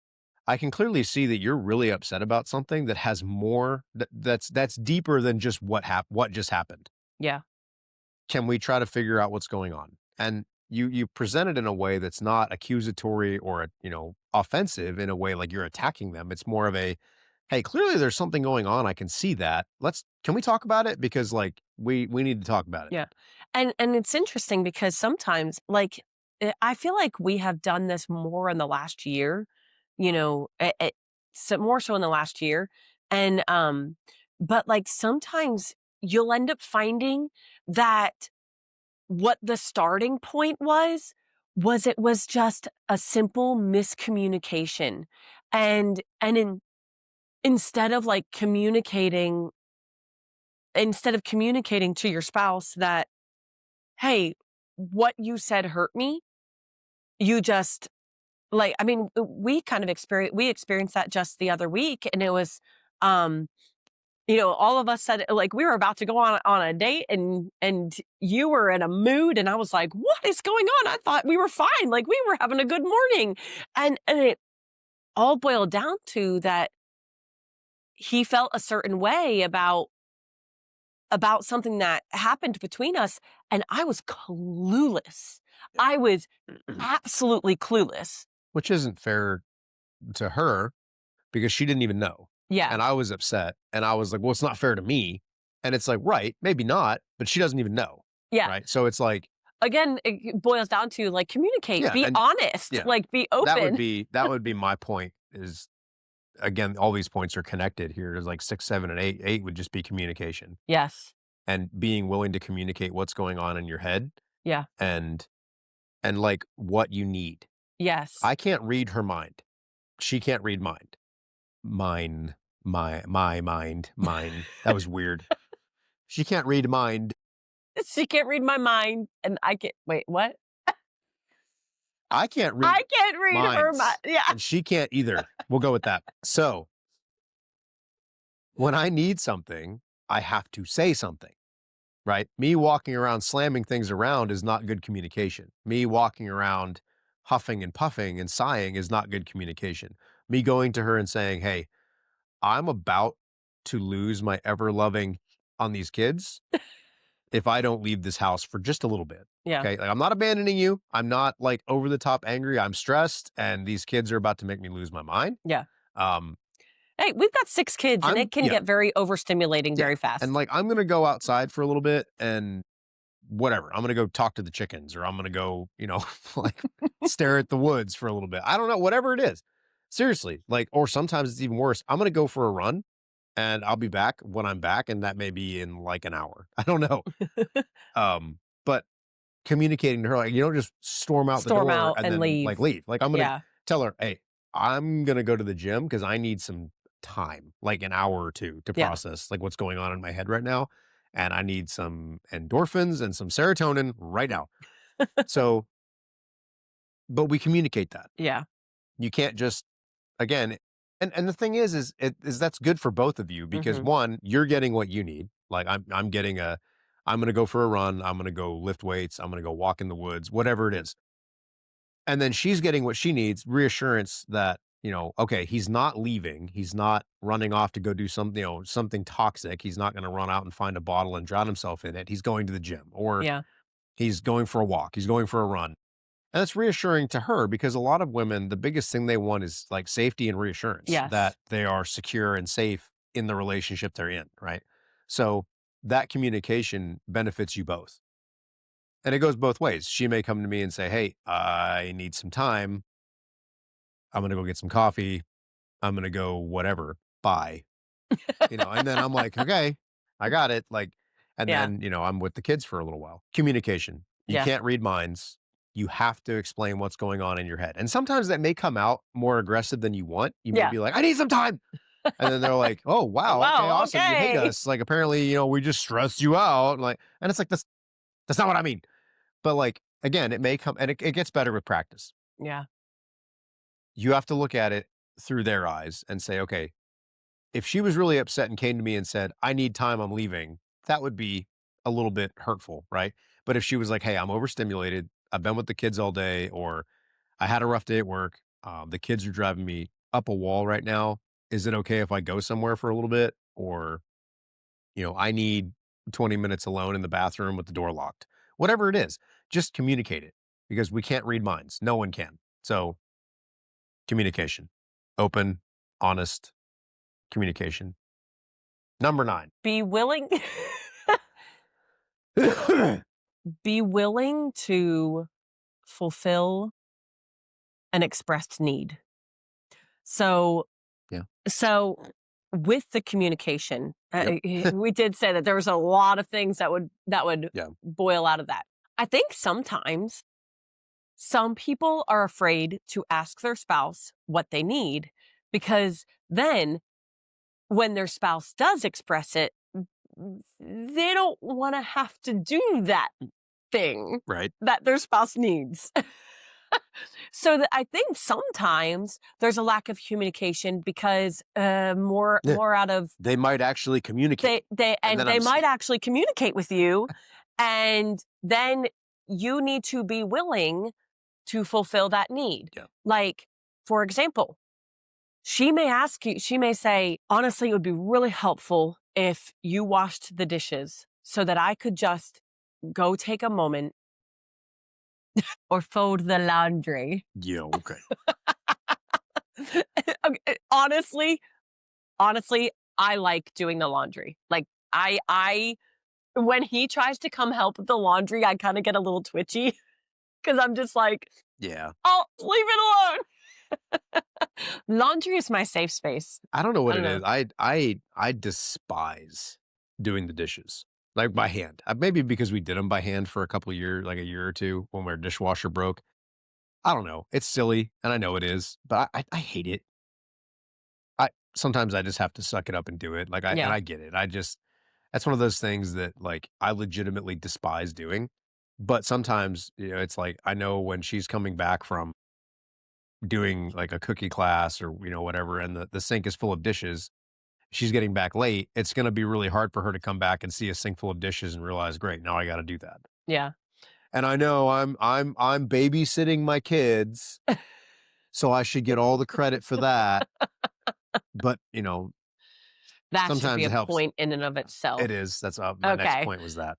Speaker 1: I can clearly see that you're really upset about something that has more that's deeper than just what just happened.
Speaker 2: Yeah.
Speaker 1: Can we try to figure out what's going on? And you present it in a way that's not accusatory or, offensive in a way like you're attacking them. It's more of a, hey, clearly there's something going on. I can see that. Can we talk about it? Because like we need to talk about it.
Speaker 2: Yeah. And it's interesting because sometimes like I feel like we have done this more in the last year, so more so in the last year. And but like sometimes you'll end up finding that what the starting point was it was just a simple miscommunication. And instead of communicating to your spouse that, hey, what you said hurt me, you just we kind of experienced that just the other week. And it was, all of us said, like, we were about to go on a date and you were in a mood. And I was like, what is going on? I thought we were fine. Like we were having a good morning. And it all boiled down to that he felt a certain way about something that happened between us. And I was clueless. I was absolutely clueless.
Speaker 1: Which isn't fair to her because she didn't even know.
Speaker 2: Yeah.
Speaker 1: And I was upset and I was like, well, it's not fair to me. And it's like, right, maybe not, but she doesn't even know.
Speaker 2: Yeah.
Speaker 1: Right. So it's like,
Speaker 2: again, it boils down to like communicate, be honest, like be open.
Speaker 1: That would be my point is, again, all these points are connected here. There's like 6, 7, and 8. 8 would just be communication.
Speaker 2: Yes.
Speaker 1: And being willing to communicate what's going on in your head.
Speaker 2: Yeah.
Speaker 1: And like what you need.
Speaker 2: Yes.
Speaker 1: I can't read her mind. She can't read mind. My mind. That was weird. She can't read mind.
Speaker 2: She can't read my mind. And I can't, wait, what?
Speaker 1: I can't read
Speaker 2: her mind. Yeah.
Speaker 1: And she can't either. We'll go with that. So when I need something, I have to say something, right? Me walking around slamming things around is not good communication. Me walking around huffing and puffing and sighing is not good communication. Me going to her and saying, hey, I'm about to lose my ever loving on these kids if I don't leave this house for just a little bit.
Speaker 2: Yeah.
Speaker 1: Okay. Like, I'm not abandoning you. I'm not like over the top angry. I'm stressed and these kids are about to make me lose my mind.
Speaker 2: Yeah.
Speaker 1: Um,
Speaker 2: Hey, we've got 6 kids and it can get very overstimulating very fast.
Speaker 1: And like, I'm going to go outside for a little bit and whatever. I'm going to go talk to the chickens, or I'm going to go, like stare at the woods for a little bit. I don't know, whatever it is. Seriously. Like, or sometimes it's even worse. I'm going to go for a run and I'll be back when I'm back. And that may be in like an hour. I don't know. But communicating to her, like, you don't just storm out the door and then
Speaker 2: leave.
Speaker 1: like leave. Like, I'm going to tell her, hey, I'm going to go to the gym because I need some time, like an hour or two to process like what's going on in my head right now. And I need some endorphins and some serotonin right now. So, but we communicate that.
Speaker 2: Yeah.
Speaker 1: You can't just, again, and the thing is that's good for both of you because one, you're getting what you need. Like I'm going to go for a run. I'm going to go lift weights. I'm going to go walk in the woods, whatever it is. And then she's getting what she needs, reassurance that, okay, he's not leaving. He's not running off to go do something, something toxic. He's not going to run out and find a bottle and drown himself in it. He's going to the gym, or he's going for a walk. He's going for a run. And that's reassuring to her because a lot of women, the biggest thing they want is like safety and reassurance that they are secure and safe in the relationship they're in, right? So that communication benefits you both. And it goes both ways. She may come to me and say, hey, I need some time. I'm going to go get some coffee. I'm going to go whatever. Bye. And then I'm like, okay, I got it. Like, and then, I'm with the kids for a little while. Communication. You can't read minds. You have to explain what's going on in your head. And sometimes that may come out more aggressive than you want. You may be like, I need some time. And then they're like, oh, wow. Okay, awesome. You hate us. Like, apparently, we just stressed you out. Like, and it's like, that's not what I mean. But like, again, it may come, and it gets better with practice.
Speaker 2: Yeah.
Speaker 1: You have to look at it through their eyes and say, okay, if she was really upset and came to me and said, I need time, I'm leaving, that would be a little bit hurtful, right? But if she was like, hey, I'm overstimulated, I've been with the kids all day, or I had a rough day at work, the kids are driving me up a wall right now. Is it okay if I go somewhere for a little bit? Or, I need 20 minutes alone in the bathroom with the door locked. Whatever it is, just communicate it because we can't read minds. No one can. So communication, open, honest communication. Number 9.
Speaker 2: Be willing. Be willing to fulfill an expressed need. So with the communication, we did say that there was a lot of things that would boil out of that. I think sometimes some people are afraid to ask their spouse what they need because then when their spouse does express it, they don't want to have to do that thing that their spouse needs. So I think sometimes there's a lack of communication because more out of
Speaker 1: they might actually communicate.
Speaker 2: They might actually communicate with you, and then you need to be willing to fulfill that need.
Speaker 1: Yeah.
Speaker 2: Like, for example, she may ask you, she may say, honestly, it would be really helpful if you washed the dishes so that I could just go take a moment or fold the laundry.
Speaker 1: Yeah, okay.
Speaker 2: Honestly, I like doing the laundry. Like I when he tries to come help with the laundry, I kind of get a little twitchy because I'm just like, oh, leave it alone. Laundry is my safe space.
Speaker 1: I don't know what it is. I despise doing the dishes. Like by hand. Maybe because we did them by hand for a couple of years, like a year or two when our dishwasher broke. I don't know. It's silly, and I know it is, but I hate it. Sometimes I just have to suck it up and do it. Like and I get it. That's one of those things that like I legitimately despise doing. But sometimes, it's like I know when she's coming back from doing like a cookie class or whatever, and the sink is full of dishes. She's getting back late, it's going to be really hard for her to come back and see a sink full of dishes and realize, great, now I got to do that.
Speaker 2: Yeah.
Speaker 1: And I know I'm babysitting my kids, so I should get all the credit for that. But,
Speaker 2: That should
Speaker 1: Sometimes
Speaker 2: be
Speaker 1: it
Speaker 2: a
Speaker 1: helps.
Speaker 2: point in and of itself.
Speaker 1: It is. That's my next point was that.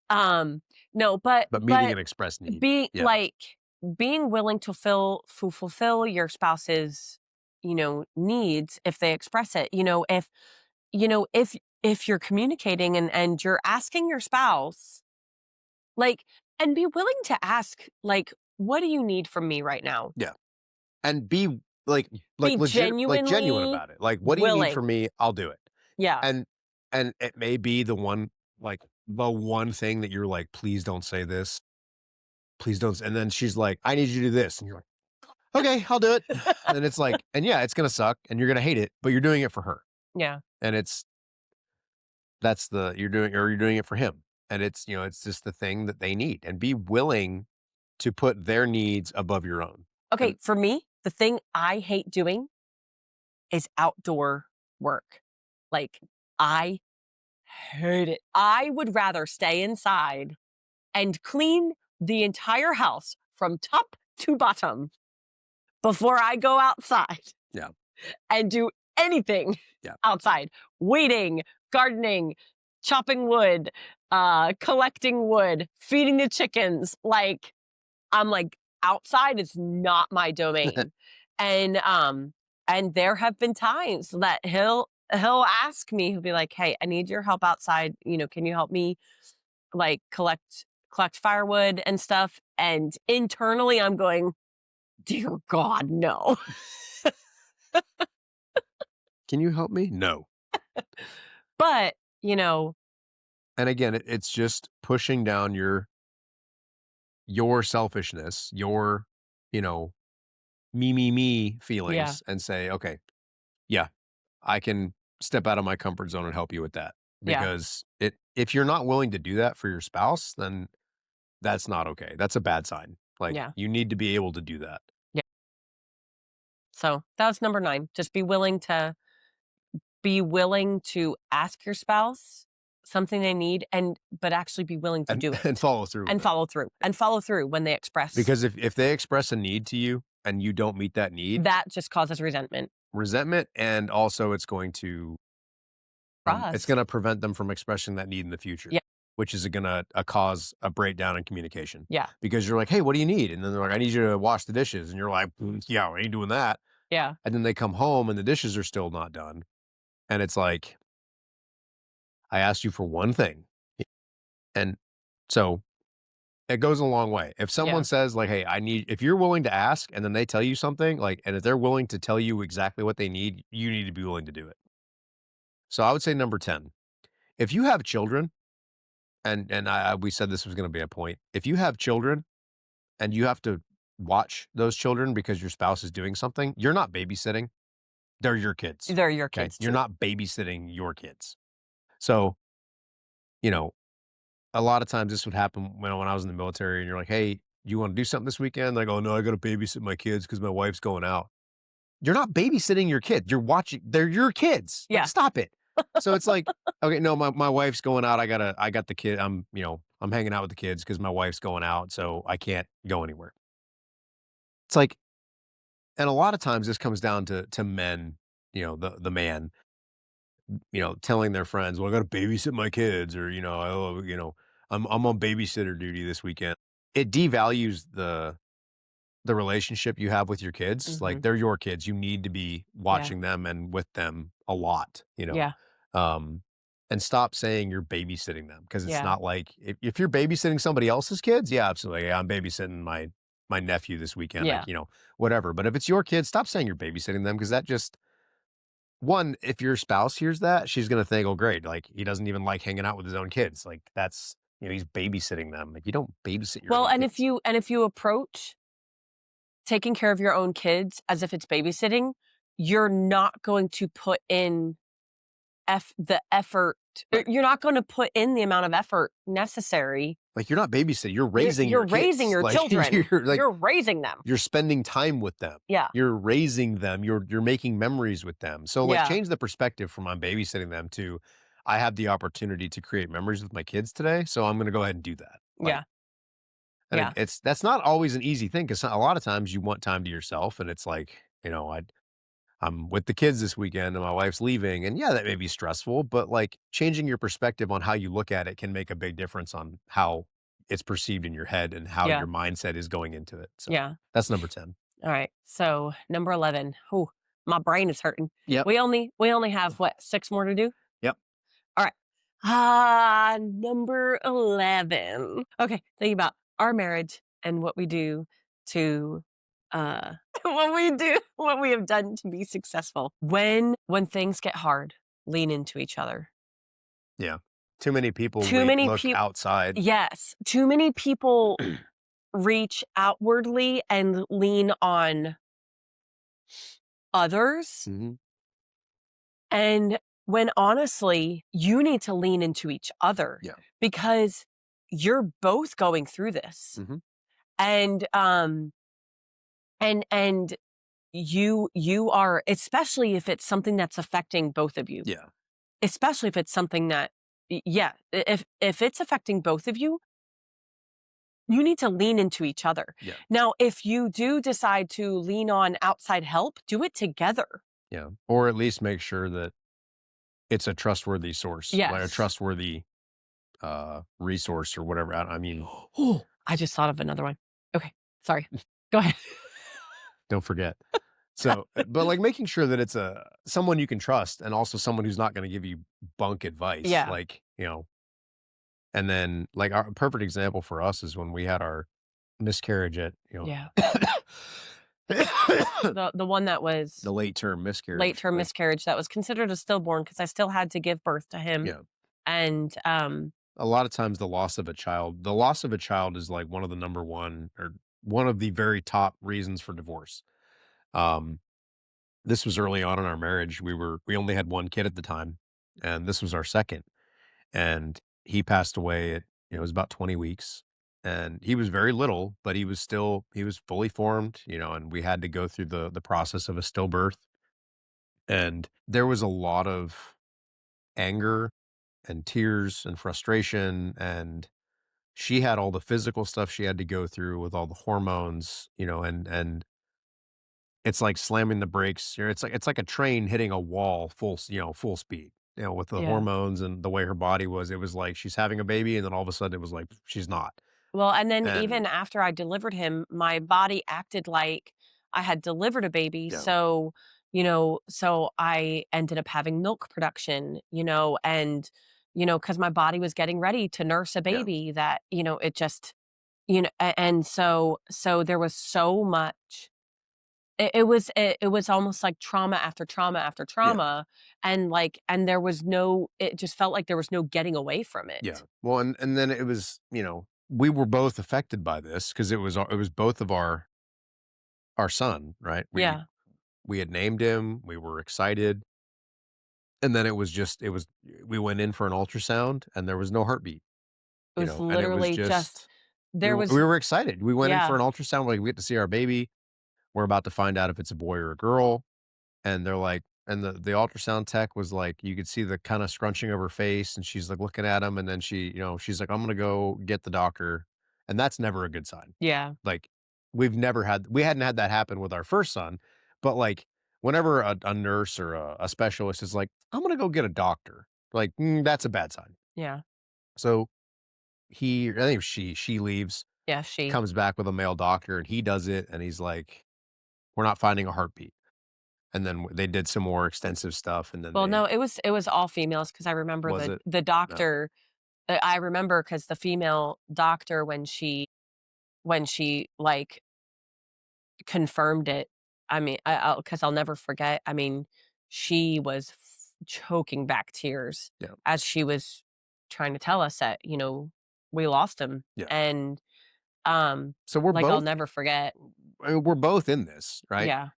Speaker 2: No, but
Speaker 1: meeting an express need.
Speaker 2: being
Speaker 1: Yeah.
Speaker 2: like being willing to fulfill your spouse's, needs if they express it. If you're communicating and you're asking your spouse, like, and be willing to ask, like, what do you need from me right now?
Speaker 1: Yeah. And be like
Speaker 2: Be
Speaker 1: legit, like genuine
Speaker 2: genuinely
Speaker 1: about it. Like, what do you need
Speaker 2: willing.
Speaker 1: from me? I'll do it.
Speaker 2: Yeah.
Speaker 1: And it may be the one thing that you're like, please don't say this. Please don't. And then she's like, I need you to do this. And you're like, okay, I'll do it. And it's like, and yeah, it's going to suck and you're going to hate it, but you're doing it for her.
Speaker 2: Yeah.
Speaker 1: And you're doing it for him. And it's just the thing that they need, and be willing to put their needs above your own.
Speaker 2: Okay. For me, the thing I hate doing is outdoor work. Like, I hate it. I would rather stay inside and clean the entire house from top to bottom before I go outside.
Speaker 1: Yeah.
Speaker 2: And do anything outside. Weeding, gardening, chopping wood, collecting wood, feeding the chickens. Like, I'm like, outside is not my domain. And there have been times that he'll ask me, he'll be like, hey, I need your help outside. Can you help me like collect firewood and stuff? And internally I'm going, dear God, no.
Speaker 1: Can you help me? No.
Speaker 2: But,
Speaker 1: and again, it's just pushing down your selfishness, your, me feelings, and say, okay, yeah, I can step out of my comfort zone and help you with that. Because if you're not willing to do that for your spouse, then that's not okay. That's a bad sign. Like, you need to be able to do that.
Speaker 2: Yeah. So that was number 9. Just be willing to ask your spouse something they need, but actually be willing to do it.
Speaker 1: And follow through.
Speaker 2: And follow through. And follow through when they express.
Speaker 1: Because if they express a need to you and you don't meet that need,
Speaker 2: that just causes resentment.
Speaker 1: And also it's going to prevent them from expressing that need in the future.
Speaker 2: Yeah.
Speaker 1: Which is going to cause a breakdown in communication.
Speaker 2: Yeah.
Speaker 1: Because you're like, hey, what do you need? And then they're like, I need you to wash the dishes. And you're like, yeah, I ain't doing that.
Speaker 2: Yeah.
Speaker 1: And then they come home and the dishes are still not done. And it's like, I asked you for one thing. And so it goes a long way. If someone says like, hey, if you're willing to ask and then they tell you something, like, and if they're willing to tell you exactly what they need, you need to be willing to do it. So I would say number 10, if you have children, and we said this was going to be a point. If you have children and you have to watch those children because your spouse is doing something, you're not babysitting. They're your kids.
Speaker 2: They're your kids.
Speaker 1: You're not babysitting your kids. So, a lot of times this would happen when I was in the military and you're like, hey, you want to do something this weekend? Like, oh no, I got to babysit my kids because my wife's going out. You're not babysitting your kids. You're watching. They're your kids.
Speaker 2: Yeah.
Speaker 1: Like, stop it. So it's like, okay, no, my wife's going out. I got the kid. I'm hanging out with the kids because my wife's going out. So I can't go anywhere. It's like, and a lot of times this comes down to men, the man, telling their friends, well, I got to babysit my kids, or, I'm on babysitter duty this weekend. It devalues the relationship you have with your kids.
Speaker 2: Mm-hmm.
Speaker 1: Like, they're your kids. You need to be watching them and with them a lot,
Speaker 2: Yeah.
Speaker 1: And stop saying you're babysitting them, because it's not like if you're babysitting somebody else's kids, yeah, absolutely. I'm babysitting my nephew this weekend, like, whatever. But if it's your kids, stop saying you're babysitting them, because that just, one, if your spouse hears that, she's going to think, oh, great, like, he doesn't even like hanging out with his own kids. Like, that's, he's babysitting them. Like, you don't babysit your own kids.
Speaker 2: If you approach taking care of your own kids as if it's babysitting, you're not going to put in the effort. Right. You're not going to put in the amount of effort necessary.
Speaker 1: Like, you're not babysitting. You're raising
Speaker 2: your raising your children. You're raising them.
Speaker 1: You're spending time with them.
Speaker 2: Yeah.
Speaker 1: You're raising them. You're making memories with them. So change the perspective from I'm babysitting them to I have the opportunity to create memories with my kids today. So I'm going to go ahead and do that. And that's not always an easy thing, because a lot of times you want time to yourself, and it's like, I'm with the kids this weekend and my wife's leaving. And yeah, that may be stressful, but like changing your perspective on how you look at it can make a big difference on how it's perceived in your head and how
Speaker 2: Yeah.
Speaker 1: your mindset is going into it. So
Speaker 2: Yeah.
Speaker 1: that's number 10.
Speaker 2: All right. So number 11. Oh, my brain is hurting.
Speaker 1: Yep.
Speaker 2: We only have what, 6 more to do?
Speaker 1: Yep.
Speaker 2: All right. Number 11. Okay, think about our marriage and what we do to what we have done to be successful. When things get hard, lean into each other.
Speaker 1: Yeah. Too many people
Speaker 2: Too many
Speaker 1: look
Speaker 2: people
Speaker 1: outside.
Speaker 2: Yes, too many people reach outwardly and lean on others.
Speaker 1: Mhm.
Speaker 2: And when honestly, you need to lean into each other
Speaker 1: Yeah.
Speaker 2: because you're both going through this.
Speaker 1: Mhm.
Speaker 2: And and you are, especially if it's something that's affecting both of you.
Speaker 1: Yeah.
Speaker 2: Especially if it's something that yeah, if it's affecting both of you, you need to lean into each other.
Speaker 1: Yeah.
Speaker 2: Now, if you do decide to lean on outside help, do it together.
Speaker 1: Yeah. Or at least make sure that it's a trustworthy source, like a
Speaker 2: Yes.
Speaker 1: trustworthy resource or whatever. I mean,
Speaker 2: Oh, I just thought of another one. Okay, sorry. Go ahead.
Speaker 1: don't forget. So, but like making sure that it's someone you can trust and also someone who's not going to give you bunk advice.
Speaker 2: Yeah.
Speaker 1: Like, and then like our perfect example for us is when we had our miscarriage at,
Speaker 2: Yeah.
Speaker 1: the
Speaker 2: The one that was
Speaker 1: late term miscarriage.
Speaker 2: late term
Speaker 1: like,
Speaker 2: miscarriage that was considered a stillborn because I still had to give birth to him.
Speaker 1: Yeah.
Speaker 2: And
Speaker 1: A lot of times the loss of a child is like one of the number one or one of the very top reasons for divorce. Um, this was early on in our marriage. We only had one kid at the time, and this was our second. And he passed away at, it was about 20 weeks. And he was very little, but he was fully formed, and we had to go through the process of a stillbirth. And there was a lot of anger and tears and frustration. And she had all the physical stuff she had to go through with all the hormones, and it's like slamming the brakes. It's like a train hitting a wall full speed. With the
Speaker 2: yeah.
Speaker 1: hormones and the way her body was, it was like she's having a baby, and then all of a sudden it was like she's not.
Speaker 2: Well, and then
Speaker 1: And
Speaker 2: even after I delivered him, my body acted like I had delivered a baby.
Speaker 1: yeah,
Speaker 2: So I ended up having milk production, and, because my body was getting ready to nurse a
Speaker 1: yeah,
Speaker 2: baby that, it just, and so there was so much. It was almost like trauma after trauma after
Speaker 1: yeah,
Speaker 2: trauma. And there was it just felt like there was no getting away from
Speaker 1: yeah.
Speaker 2: it.
Speaker 1: Well, and then it was, we were both affected by this because it was both of our son, right? We
Speaker 2: Yeah.
Speaker 1: we had named him, we were excited, and then we went in for an ultrasound, and there was no heartbeat.
Speaker 2: It was
Speaker 1: And it was
Speaker 2: literally just
Speaker 1: just
Speaker 2: there
Speaker 1: we
Speaker 2: was
Speaker 1: were excited. We went in for
Speaker 2: yeah.
Speaker 1: an ultrasound, like, we get to see our baby. We're about to find out if it's a boy or a girl, and they're like and the ultrasound tech was like, you could see the kinda scrunching of her face, and she's, like, looking at him, and then she's like, "I'm gonna go get the doctor," and that's never a good sign.
Speaker 2: Yeah.
Speaker 1: Like, we hadn't had that happen with our first son, but, like, whenever a nurse or a specialist is like, "I'm gonna go get a doctor," like, that's a bad sign.
Speaker 2: Yeah.
Speaker 1: So, I think she leaves,
Speaker 2: Yeah, she
Speaker 1: comes back with a male doctor, and he does it, and he's like, "We're not finding a heartbeat." And then they did some more extensive stuff, and then
Speaker 2: well, no, it was all females because I remember
Speaker 1: was it?
Speaker 2: the
Speaker 1: No.
Speaker 2: doctor. I remember because the female doctor when she, like, confirmed it, I mean, because I'll never forget, I mean, she was choking back tears
Speaker 1: Yeah.
Speaker 2: as she was trying to tell us that, we lost him.
Speaker 1: Yeah.
Speaker 2: And,
Speaker 1: So we're
Speaker 2: like, I'll
Speaker 1: both
Speaker 2: never forget.
Speaker 1: we're both in this, right?
Speaker 2: Yeah.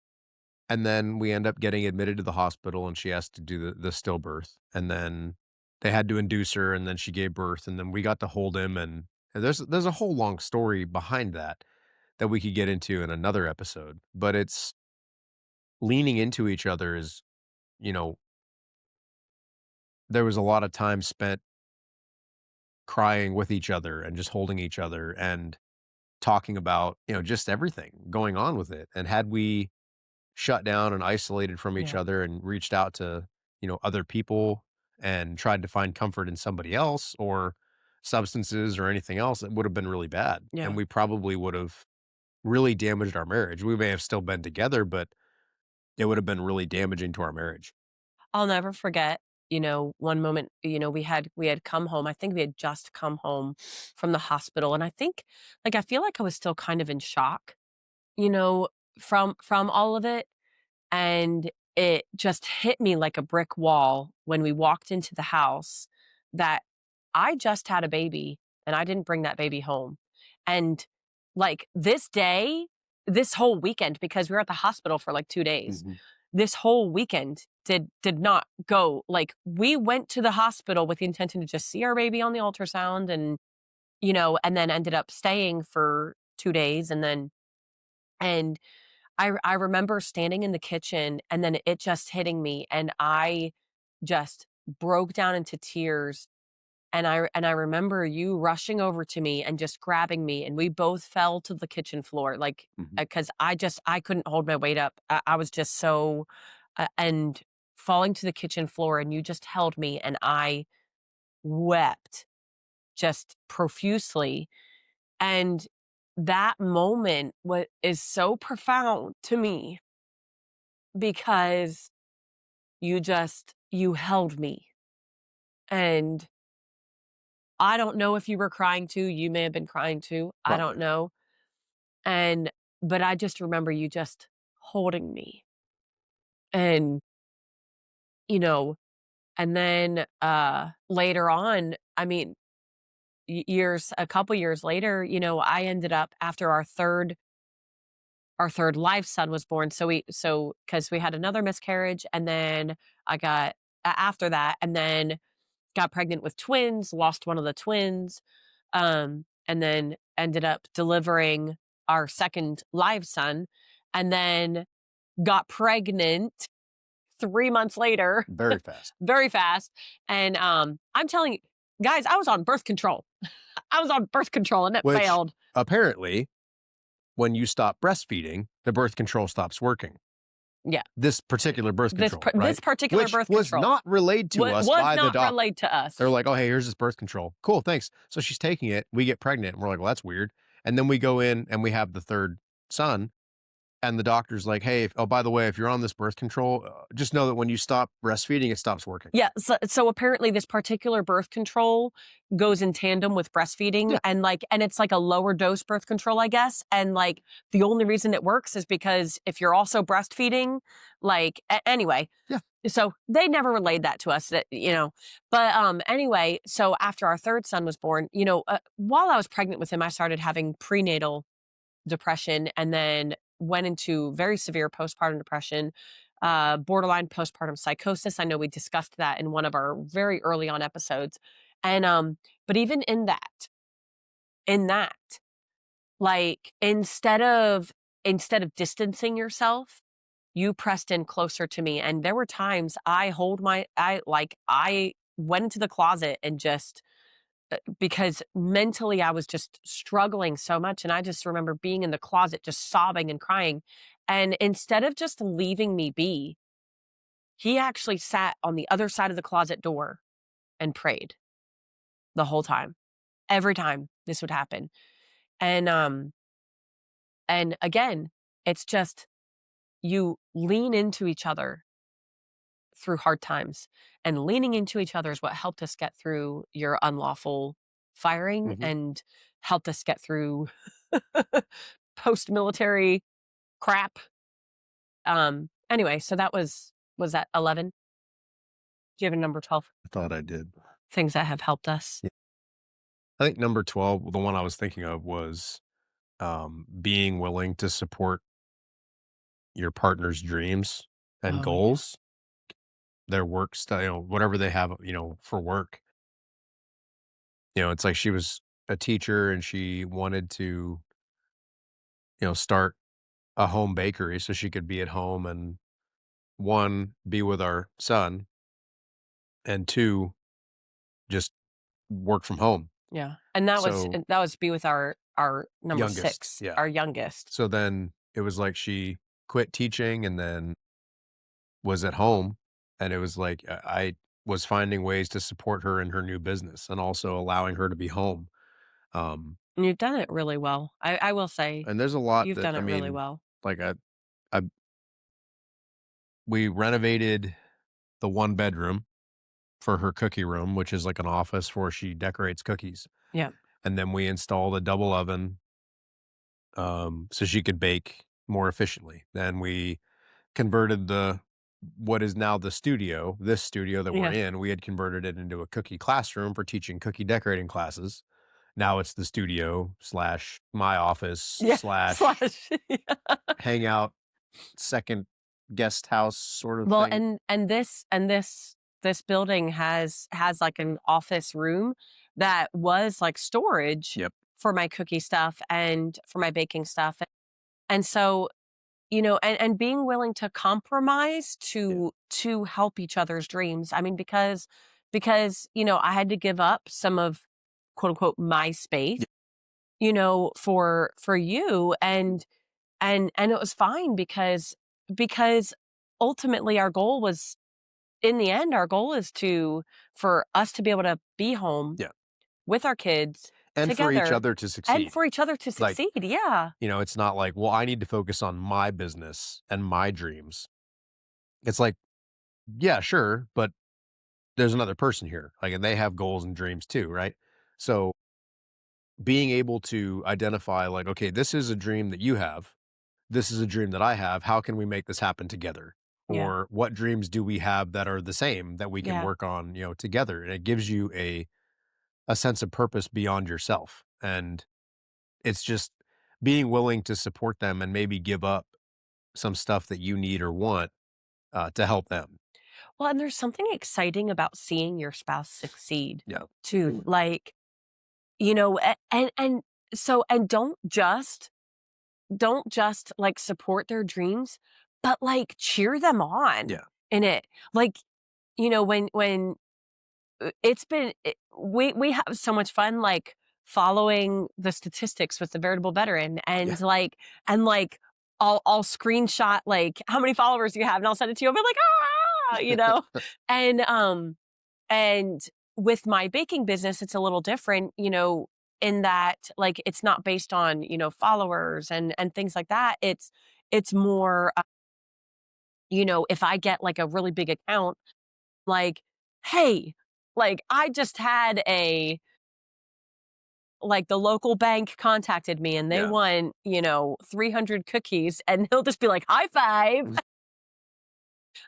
Speaker 1: And then we end up getting admitted to the hospital, and she has to do the stillbirth, and then they had to induce her, and then she gave birth, and then we got to hold him, and there's a whole long story behind that we could get into in another episode, but it's leaning into each other is, you know, there was a lot of time spent crying with each other and just holding each other and talking about, just everything going on with it. And had we shut down and isolated from each
Speaker 2: Yeah.
Speaker 1: other and reached out to, other people and tried to find comfort in somebody else or substances or anything else, it would have been really bad.
Speaker 2: Yeah.
Speaker 1: And we probably would have really damaged our marriage. We may have still been together, but it would have been really damaging to our marriage.
Speaker 2: I'll never forget, one moment, we had come home. I think we had just come home from the hospital. And I think I feel like I was still kind of in shock, you know, from all of it. And it just hit me like a brick wall when we walked into the house that I just had a baby and I didn't bring that baby home. And this day, this whole weekend, because we were at the hospital for like 2 days,
Speaker 1: Mhm.
Speaker 2: this whole weekend did not go. Like, we went to the hospital with the intention to just see our baby on the ultrasound and then ended up staying for 2 days. And I remember standing in the kitchen and then it just hitting me and I just broke down into tears. And I remember you rushing over to me and just grabbing me, and we both fell to the kitchen floor,
Speaker 1: Mhm.
Speaker 2: because I couldn't hold my weight up. I was just so and falling to the kitchen floor, and you just held me, and I wept just profusely. And that moment what is so profound to me because you held me. And I don't know if you were crying too. You may have been crying too. I don't
Speaker 1: Probably.
Speaker 2: know. And but I just remember you just holding me. And, you know, and then later on, I mean, a couple years later, I ended up after our third live son was born. So cuz we had another miscarriage and then I got after that and then got pregnant with twins, lost one of the twins, and then ended up delivering our second live son, and then got pregnant 3 months later,
Speaker 1: Very fast.
Speaker 2: very fast. And I'm telling you, guys, I was on birth control. I was on birth control and it
Speaker 1: Which
Speaker 2: failed.
Speaker 1: apparently, when you stop breastfeeding, the birth control stops working.
Speaker 2: Yeah.
Speaker 1: This particular birth control, right?
Speaker 2: This particular
Speaker 1: Which
Speaker 2: birth
Speaker 1: was
Speaker 2: control
Speaker 1: not relayed to us
Speaker 2: was
Speaker 1: by the
Speaker 2: not
Speaker 1: doctor.
Speaker 2: relayed to us.
Speaker 1: They're like, "Oh, hey, here's this birth control. Cool, thanks." So she's taking it. We get pregnant. And we're like, "Well, that's weird." And then we go in and we have the third son. And the doctor's like, "Hey, oh, by the way, if you're on this birth control, just know that when you stop breastfeeding, it stops working."
Speaker 2: Yeah, so apparently this particular birth control goes in tandem with breastfeeding
Speaker 1: Yeah.
Speaker 2: and it's like a lower dose birth control, I guess. And the only reason it works is because if you're also breastfeeding, anyway.
Speaker 1: Yeah.
Speaker 2: So they never relayed that to us But anyway, so after our third son was born, while I was pregnant with him, I started having prenatal depression and then went into very severe postpartum depression, borderline postpartum psychosis. I know we discussed that in one of our very early on episodes. And but even in that, instead of distancing yourself, you pressed in closer to me. And there were times I went into the closet and just because mentally I was just struggling so much. And I just remember being in the closet, just sobbing and crying. And instead of just leaving me be, he actually sat on the other side of the closet door and prayed the whole time, every time this would happen. And again, it's just you lean into each other through hard times, and leaning into each other is what helped us get through your unlawful firing
Speaker 1: Mhm.
Speaker 2: and helped us get through post-military crap. Anyway, so was that 11? Do you have a number 12?
Speaker 1: I thought I did.
Speaker 2: Things that have helped us.
Speaker 1: Yeah. I think number 12, the one I was thinking of was being willing to support your partner's dreams and
Speaker 2: Oh, yeah.
Speaker 1: goals, their work style, whatever they have, for work. It's like she was a teacher and she wanted to, start a home bakery so she could be at home and one, be with our son, and two, just work from home.
Speaker 2: Yeah. And that was
Speaker 1: So
Speaker 2: that was be with our number
Speaker 1: youngest,
Speaker 2: 6,
Speaker 1: yeah.
Speaker 2: our youngest.
Speaker 1: So then it was like she quit teaching and then was at home, and it was like I was finding ways to support her in her new business and also allowing her to be home. Um,
Speaker 2: And you've done it really well. I will say
Speaker 1: and there's a lot
Speaker 2: you've
Speaker 1: that
Speaker 2: done it really well.
Speaker 1: like I we renovated the one bedroom for her cookie room, which is like an office where she decorates cookies.
Speaker 2: Yeah.
Speaker 1: And then we installed a double oven so she could bake more efficiently. Then we converted the what is now the studio, this studio that we're
Speaker 2: Yeah.
Speaker 1: in, we had converted it into a cookie classroom for teaching cookie decorating classes. Now it's the studio slash my office
Speaker 2: Yeah.
Speaker 1: slash
Speaker 2: Slash. Yeah.
Speaker 1: hangout second guest house sort of
Speaker 2: Well,
Speaker 1: thing.
Speaker 2: this building has like an office room that was like storage
Speaker 1: Yep.
Speaker 2: for my cookie stuff and for my baking stuff. And so, and being willing to compromise
Speaker 1: Yeah.
Speaker 2: to help each other's dreams. I mean, because, I had to give up some of quote unquote my space,
Speaker 1: Yeah.
Speaker 2: for you and it was fine because ultimately our goal was in the end, our goal is for us to be able to be home
Speaker 1: Yeah.
Speaker 2: with our kids
Speaker 1: And for each
Speaker 2: together
Speaker 1: other to
Speaker 2: and
Speaker 1: succeed.
Speaker 2: for each other to
Speaker 1: Like,
Speaker 2: succeed. Yeah.
Speaker 1: it's not like, well, I need to focus on my business and my dreams. It's like, yeah, sure, but there's another person here. Like, and they have goals and dreams too, right? So being able to identify, like, okay, this is a dream that you have. This is a dream that I have. How can we make this happen together?
Speaker 2: Yeah.
Speaker 1: Or what dreams do we have that are the same that we can
Speaker 2: Yeah.
Speaker 1: work on, together? And it gives you a sense of purpose beyond yourself. And it's just being willing to support them and maybe give up some stuff that you need or want to help them.
Speaker 2: Well, and there's something exciting about seeing your spouse succeed
Speaker 1: Yeah.
Speaker 2: too. Like, and so and don't just like support their dreams, but like cheer them on
Speaker 1: Yeah.
Speaker 2: in it. Like, when it's been we have so much fun like following the statistics with the Veritable Veteran
Speaker 1: Yeah.
Speaker 2: and I'll screenshot like how many followers you have and I'll send it to you. I'll be like, and and with my baking business, it's a little different, in that like it's not based on, followers and things like that. It's more, if I get like a really big account, like, hey, like I just had like the local bank contacted me and they
Speaker 1: Yeah.
Speaker 2: want, 300 cookies and he'll just be like, high five.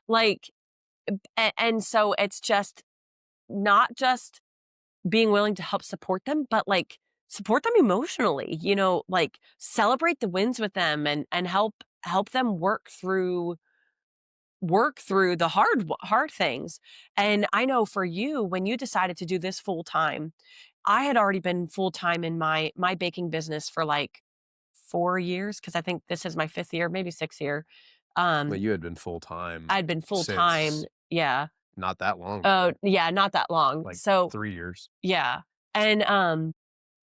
Speaker 2: Like, and so it's just not just being willing to help support them, but like support them emotionally, like celebrate the wins with them and help them work through the hard things. And I know for you, when you decided to do this full time, I had already been full time in my baking business for like 4 years because I think this is my fifth year, maybe sixth year.
Speaker 1: But
Speaker 2: Um,
Speaker 1: you had been full time
Speaker 2: I'd been full time,
Speaker 1: since
Speaker 2: yeah.
Speaker 1: not that long
Speaker 2: Oh,
Speaker 1: ago,
Speaker 2: yeah, not that long.
Speaker 1: like
Speaker 2: So
Speaker 1: 3 years.
Speaker 2: yeah, and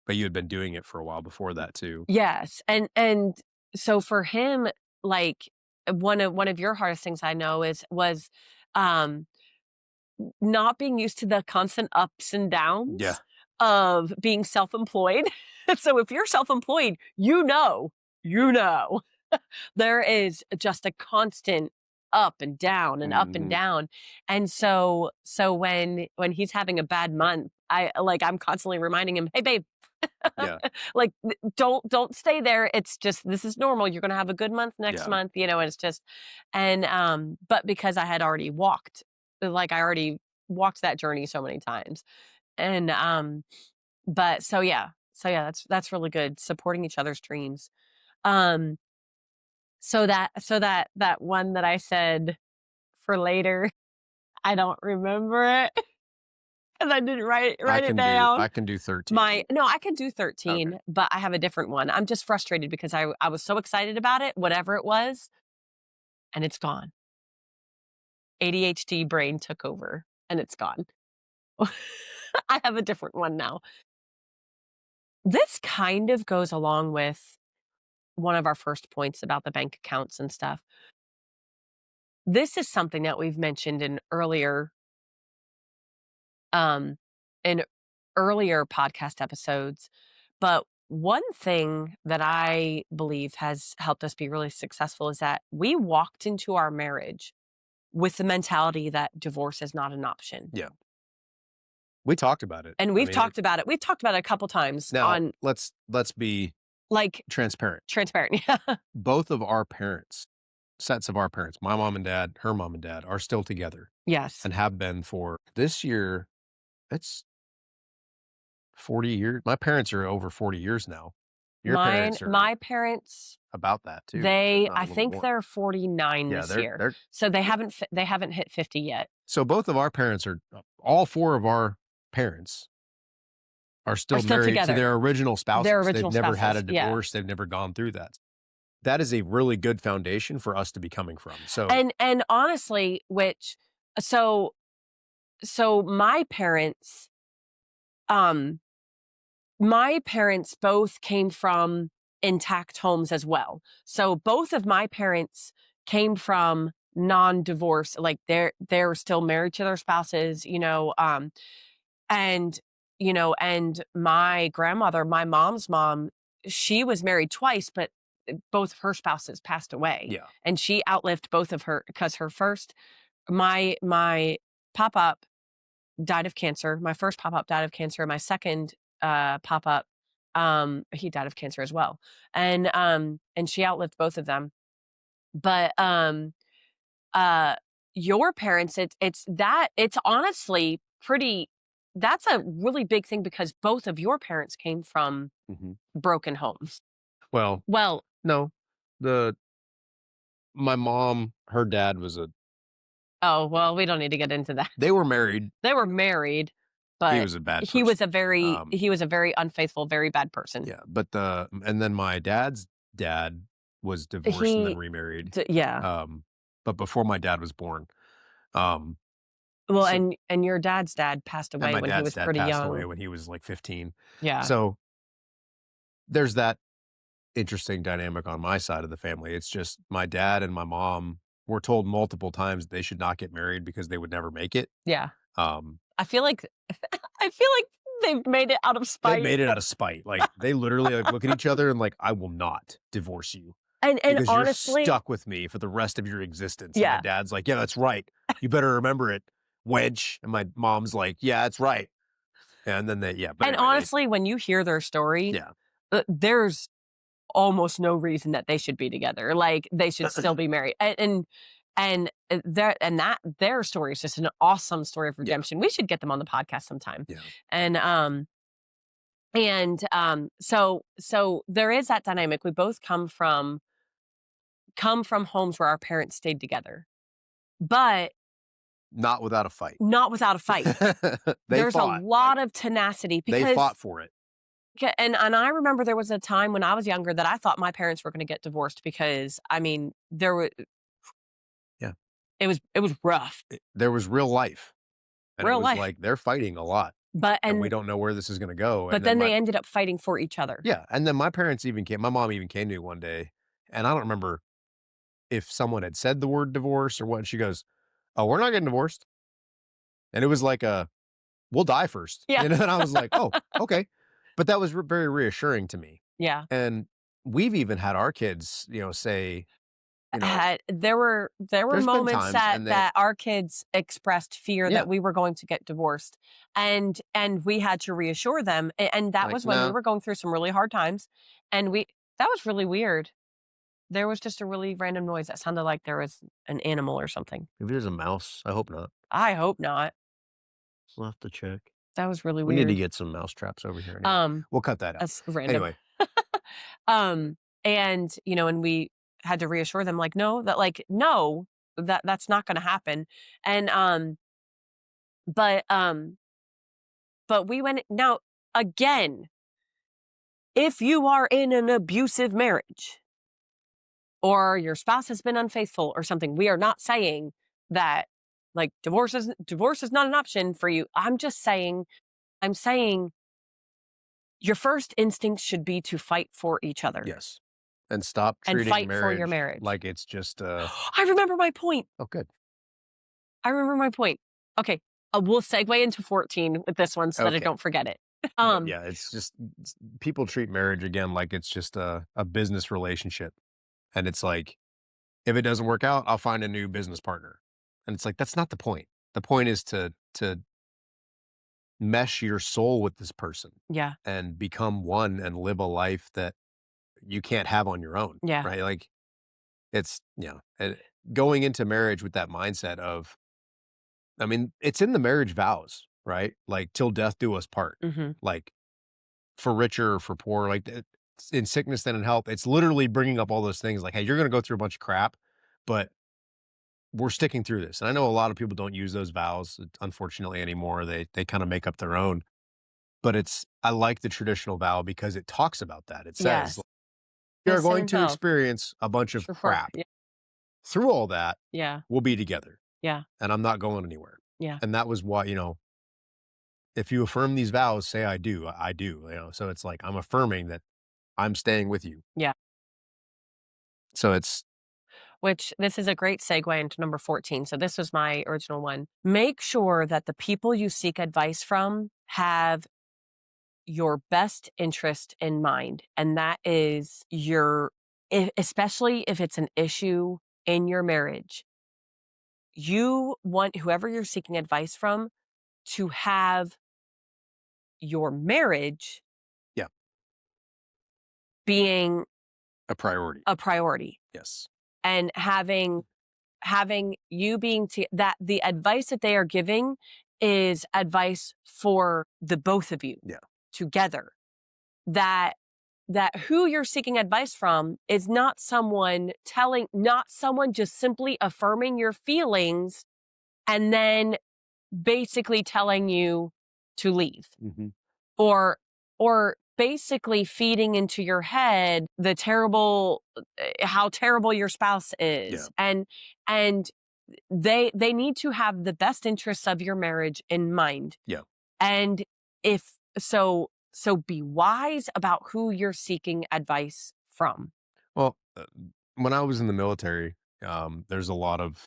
Speaker 1: But you had been doing it for a while before that too.
Speaker 2: yes, and so for him, like one of your hardest things I know was um not being used to the constant ups and
Speaker 1: Yeah.
Speaker 2: downs of being self-employed. So if you're self-employed, you know, there is just a constant up and down and up and
Speaker 1: Hmm.
Speaker 2: down. And so when he's having a bad month, I'm constantly reminding him, "Hey babe,
Speaker 1: Yeah.
Speaker 2: like don't stay there. It's just this is normal. You're going to have a good month next
Speaker 1: Yeah.
Speaker 2: month, and it's just and but because I had already walked like I already walked that journey so many times. And but so yeah, that's really good supporting each other's dreams. Um so that one that I said for later, I don't remember it cuz I didn't write it down.
Speaker 1: I can do 13.
Speaker 2: No, I could do
Speaker 1: Okay.
Speaker 2: 13, but I have a different one. I'm just frustrated because I was so excited about it, whatever it was, and it's gone. ADHD brain took over and it's gone. I have a different one now. This kind of goes along with one of our first points about the bank accounts and stuff. This is something that we've mentioned um, in earlier podcast episodes, but one thing that I believe has helped us be really successful is that we walked into our marriage with the mentality that divorce is not an option.
Speaker 1: Yeah. We talked about it.
Speaker 2: And we've talked about it. We've talked about it a couple times
Speaker 1: Now,
Speaker 2: on
Speaker 1: let's be
Speaker 2: like
Speaker 1: transparent.
Speaker 2: Yeah.
Speaker 1: Both of our parents, sets of our parents, my mom and dad, her mom and dad, are still together
Speaker 2: Yes.
Speaker 1: and have been for this year. It's 40 years. My parents are over 40 years now. Your parents are
Speaker 2: My parents,
Speaker 1: about that too.
Speaker 2: I think they're 49 this year. So they haven't hit 50 yet.
Speaker 1: So both of our parents all four of our parents are still married
Speaker 2: together.
Speaker 1: to their original spouses.
Speaker 2: They've
Speaker 1: never had a divorce.
Speaker 2: Yeah.
Speaker 1: They've never gone through that. That is a really good foundation for us to be coming from. So
Speaker 2: and honestly, so my parents both came from intact homes as well. So both of my parents came from non-divorce, like they're still married to their spouses, and my grandmother, my mom's mom, she was married twice, but both of her spouses passed away.
Speaker 1: Yeah.
Speaker 2: And she outlived both of her, because my pop-up died of cancer. My first pop-up died of cancer. My second pop-up, he died of cancer as well. And she outlived both of them. But your parents, it's honestly pretty, that's a really big thing, because both of your parents came from broken homes.
Speaker 1: Well, no, my mom, her dad was
Speaker 2: oh, well, we don't need to get into that.
Speaker 1: They were married,
Speaker 2: but
Speaker 1: he was a bad person.
Speaker 2: He was a very unfaithful, very bad person.
Speaker 1: Yeah, but and then my dad's dad was divorced and then remarried. But before my dad was born. Well,
Speaker 2: and your dad's dad passed away when he was pretty young.
Speaker 1: Passed away when he was like 15.
Speaker 2: Yeah.
Speaker 1: So there's that interesting dynamic on my side of the family. It's just my dad and my mom were told multiple times they should not get married because they would never make it.
Speaker 2: Yeah. I feel like they've made it out of spite.
Speaker 1: They made it out of spite. Like they literally look at each other and like, I will not divorce you.
Speaker 2: And
Speaker 1: because
Speaker 2: honestly,
Speaker 1: you're stuck with me for the rest of your existence.
Speaker 2: Yeah.
Speaker 1: And my dad's like, yeah, that's right. You better remember it, wench. And my mom's like, yeah, that's right. And then But
Speaker 2: and anyway, honestly, when you hear their story, there's almost no reason that they should be together. Like they should still be married. And their story is just an awesome story of redemption. We should get them on the podcast sometime.
Speaker 1: Yeah.
Speaker 2: So there is that dynamic. We both come from homes where our parents stayed together, but
Speaker 1: not without a fight.
Speaker 2: There's a lot of tenacity because
Speaker 1: they fought for it.
Speaker 2: And I remember there was a time when I was younger that I thought my parents were going to get divorced because it was rough.
Speaker 1: There was real life. And it was like they're fighting a lot. And we don't know where this is going to go.
Speaker 2: But then they ended up fighting for each other.
Speaker 1: Yeah. And then my mom even came to me one day, and I don't remember if someone had said the word divorce or what. And she goes, oh, we're not getting divorced. And it was like we'll die first.
Speaker 2: Yeah.
Speaker 1: And I was like, oh, okay. But that was very reassuring to me.
Speaker 2: Yeah.
Speaker 1: And we've even had our kids, say,
Speaker 2: there were moments that our kids expressed fear that we were going to get divorced, and we had to reassure them. And that was when we were going through some really hard times, and that was really weird. There was just a really random noise that sounded like there was an animal or something.
Speaker 1: Maybe there's a mouse. I hope not.
Speaker 2: I hope not.
Speaker 1: We'll have to check.
Speaker 2: That was really
Speaker 1: weird.
Speaker 2: We
Speaker 1: need to get some mouse traps over here. Anyway. We'll cut that out.
Speaker 2: That's random.
Speaker 1: Anyway.
Speaker 2: And we had to reassure them, like, no, that's not going to happen. And but we went now again. If you are in an abusive marriage, or your spouse has been unfaithful or something, we are not saying that like divorce is not an option for you. I'm saying your first instinct should be to fight for each other.
Speaker 1: Yes. And stop
Speaker 2: and
Speaker 1: treating
Speaker 2: fight for your
Speaker 1: marriage
Speaker 2: marriage.
Speaker 1: like it's just
Speaker 2: I remember my point.
Speaker 1: oh, good.
Speaker 2: I remember my point. Okay, we'll segue into 14 with this one so that I
Speaker 1: Okay.
Speaker 2: don't forget it.
Speaker 1: But yeah, it's just people treat marriage again like it's just a business relationship. And it's like, if it doesn't work out, I'll find a new business partner. And it's like, that's not the point. The point is to mesh your soul with this person
Speaker 2: Yeah,
Speaker 1: and become one and live a life that you can't have on your own.
Speaker 2: yeah,
Speaker 1: Right. Like it's, and going into marriage with that mindset of, I mean, it's in the marriage vows, right? Like till death do us part.
Speaker 2: hmm
Speaker 1: Like for richer or for poor, like in sickness and in health. It's literally bringing up all those things like, hey, you're going to go through a bunch of crap, but we're sticking through this. And I know a lot of people don't use those vows, unfortunately, anymore. They kind of make up their own. But I like the traditional vow because it talks about that. It says
Speaker 2: yes.
Speaker 1: we are
Speaker 2: Yes
Speaker 1: going
Speaker 2: and
Speaker 1: to
Speaker 2: health.
Speaker 1: experience a bunch of
Speaker 2: Sure.
Speaker 1: crap. Through all that,
Speaker 2: Yeah,
Speaker 1: we'll be together,
Speaker 2: yeah,
Speaker 1: and I'm not going anywhere.
Speaker 2: yeah,
Speaker 1: And that was why, if you affirm these vows, say I do, I do. So it's like I'm affirming that I'm staying with you.
Speaker 2: yeah.
Speaker 1: So it's
Speaker 2: Which this is a great segue into number 14. So this was my original one. Make sure that the people you seek advice from have your best interest in mind. And that is especially if it's an issue in your marriage, you want whoever you're seeking advice from to have your marriage
Speaker 1: yeah,
Speaker 2: being
Speaker 1: a priority.
Speaker 2: a priority
Speaker 1: Yes.
Speaker 2: and having you being that the advice that they are giving is advice for the both of you
Speaker 1: Yeah.
Speaker 2: together. That who you're seeking advice from is not someone just simply affirming your feelings and then basically telling you to leave
Speaker 1: Hmm.
Speaker 2: or basically feeding into your head the terrible how terrible your spouse
Speaker 1: Yeah.
Speaker 2: is. And they need to have the best interests of your marriage in mind.
Speaker 1: Yeah.
Speaker 2: And if so be wise about who you're seeking advice from.
Speaker 1: Well, when I was in the military, there's a lot of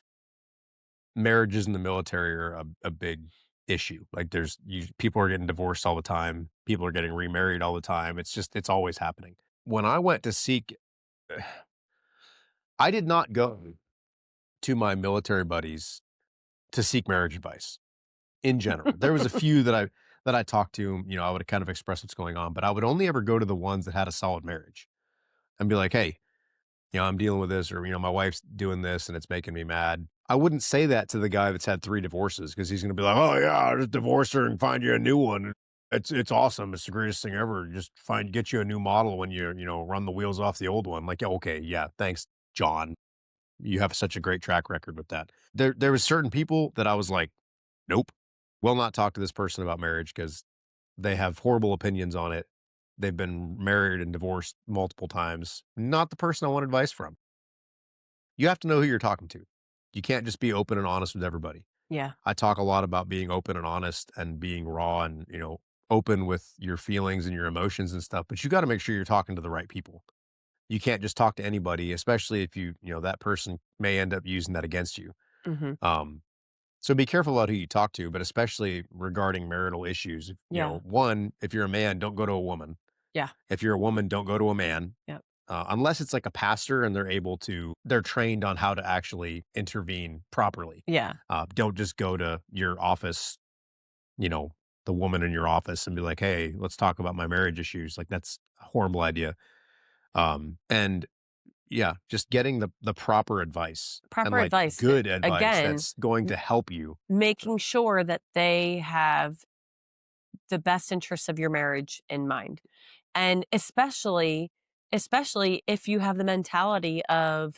Speaker 1: marriages in the military are a big issue. Like people are getting divorced all the time. People are getting remarried all the time. It's always happening. When I went to seek, I did not go to my military buddies to seek marriage advice in general. There was a few that I talked to, I would kind of express what's going on, but I would only ever go to the ones that had a solid marriage and be like, hey, I'm dealing with this, or, my wife's doing this and it's making me mad. I wouldn't say that to the guy that's had 3 divorces because he's going to be like, oh, yeah, I'll just divorce her and find you a new one. It's awesome. It's the greatest thing ever. Just get you a new model when run the wheels off the old one. Like, yeah, okay, yeah, thanks, John. You have such a great track record with that. There was certain people that I was like, nope, will not talk to this person about marriage because they have horrible opinions on it. They've been married and divorced multiple times. Not the person I want advice from. You have to know who you're talking to. You can't just be open and honest with everybody.
Speaker 2: Yeah.
Speaker 1: I talk a lot about being open and honest and being raw and, open with your feelings and your emotions and stuff, but you got to make sure you're talking to the right people. You can't just talk to anybody, especially if that person may end up using that against you.
Speaker 2: hmm
Speaker 1: So be careful about who you talk to, but especially regarding marital issues.
Speaker 2: Yeah.
Speaker 1: One, if you're a man, don't go to a woman.
Speaker 2: Yeah.
Speaker 1: If you're a woman, don't go to a man.
Speaker 2: Yeah.
Speaker 1: Unless it's like a pastor and they're trained on how to actually intervene properly.
Speaker 2: Yeah.
Speaker 1: Don't just go to your office, the woman in your office and be like, hey, let's talk about my marriage issues. Like that's a horrible idea. And yeah, just getting the proper advice and
Speaker 2: Proper
Speaker 1: like
Speaker 2: advice.
Speaker 1: good advice
Speaker 2: Again,
Speaker 1: that's going to help you.
Speaker 2: making sure that they have the best interests of your marriage in mind. And especially if you have the mentality of,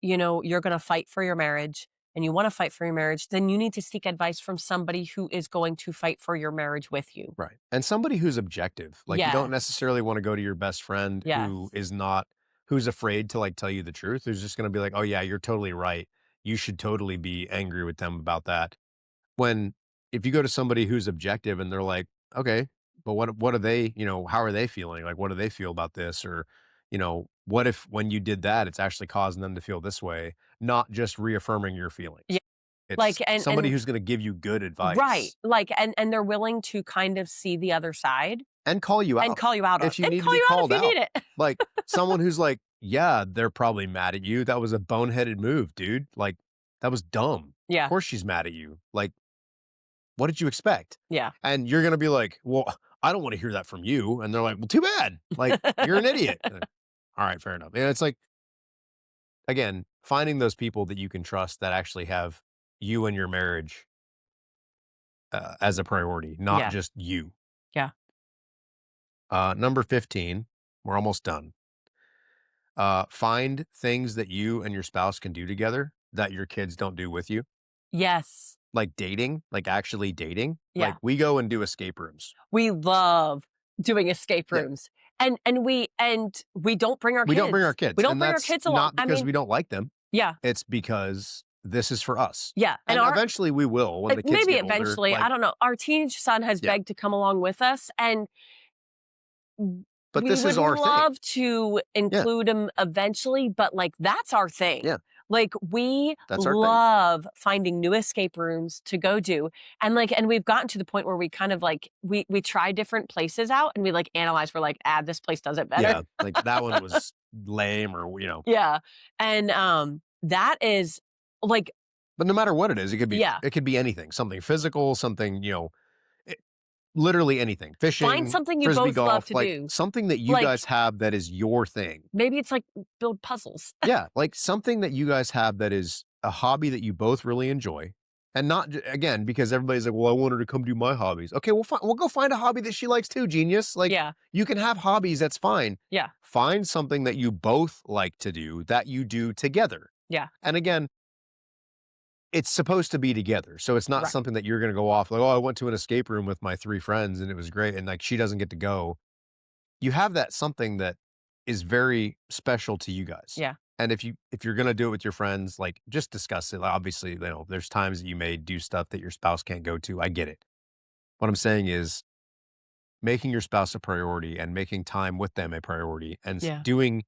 Speaker 2: you're going to fight for your marriage and you want to fight for your marriage, then you need to seek advice from somebody who is going to fight for your marriage with you.
Speaker 1: Right. And somebody who's objective. Like you don't
Speaker 2: Yes.
Speaker 1: necessarily want to go to your best friend
Speaker 2: Yes.
Speaker 1: who's afraid to like tell you the truth. Who's just going to be like, oh yeah, you're totally right. You should totally be angry with them about that. When if you go to somebody who's objective and they're like, okay, but what are they, how are they feeling? Like, what do they feel about this? Or, what if when you did that, it's actually causing them to feel this way, not just reaffirming your feelings.
Speaker 2: Yeah.
Speaker 1: It's somebody who's going to give you good advice.
Speaker 2: Right. And they're willing to kind of see the other side.
Speaker 1: And call you out.
Speaker 2: And call you out
Speaker 1: if you
Speaker 2: and
Speaker 1: need to
Speaker 2: call
Speaker 1: be
Speaker 2: you out
Speaker 1: called
Speaker 2: if you
Speaker 1: out.
Speaker 2: need it.
Speaker 1: Like someone who's like, yeah, they're probably mad at you. That was a boneheaded move, dude. Like, that was dumb.
Speaker 2: Yeah.
Speaker 1: Of course she's mad at you. Like, what did you expect?
Speaker 2: Yeah.
Speaker 1: And you're going to be like, well, I don't want to hear that from you. And they're like, well, too bad. Like, you're an idiot. All right, fair enough. And it's like, again, finding those people that you can trust that actually have you and your marriage as a priority, not just you.
Speaker 2: Yeah.
Speaker 1: Number 15, we're almost done. Find things that you and your spouse can do together that your kids don't do with you.
Speaker 2: Yes.
Speaker 1: Like dating, like actually dating.
Speaker 2: Yeah.
Speaker 1: Like we go and do escape rooms.
Speaker 2: We love doing escape rooms. Yeah. And we don't bring our kids.
Speaker 1: We don't bring our kids.
Speaker 2: We don't bring our kids along.
Speaker 1: Not because we don't like them.
Speaker 2: Yeah.
Speaker 1: It's because this is for us.
Speaker 2: Yeah.
Speaker 1: And eventually we will when the kids
Speaker 2: maybe
Speaker 1: get
Speaker 2: eventually.
Speaker 1: older.
Speaker 2: I don't know. Our teenage son has begged to come along with us, and
Speaker 1: but this is our thing.
Speaker 2: We would love to include him eventually, but like that's our thing.
Speaker 1: Yeah.
Speaker 2: Like we love finding new escape rooms to go do. And we've gotten to the point where we kind of like, we try different places out and we like analyze, we're like, this place does it better.
Speaker 1: Yeah, like that one was lame or,
Speaker 2: Yeah. And that is like.
Speaker 1: But no matter what it is, it could be anything, something physical, something, literally anything. Fishing,
Speaker 2: find something you
Speaker 1: frisbee
Speaker 2: both
Speaker 1: golf,
Speaker 2: love to
Speaker 1: like
Speaker 2: do.
Speaker 1: Something that you guys have that is your thing.
Speaker 2: Maybe it's like build puzzles.
Speaker 1: Yeah, like something that you guys have that is a hobby that you both really enjoy. And not, again, because everybody's like, well, I want her to come do my hobbies. Okay, we'll go find a hobby that she likes too, genius. Like, you can have hobbies, that's fine.
Speaker 2: Yeah.
Speaker 1: Find something that you both like to do that you do together.
Speaker 2: Yeah.
Speaker 1: And again, it's supposed to be together. So it's not something that you're going to go off like, oh, I went to an escape room with my 3 friends and it was great. And like, she doesn't get to go. You have that something that is very special to you guys.
Speaker 2: Yeah.
Speaker 1: And if you're going to do it with your friends, like just discuss it. Like, obviously, there's times that you may do stuff that your spouse can't go to. I get it. What I'm saying is making your spouse a priority and making time with them a priority and doing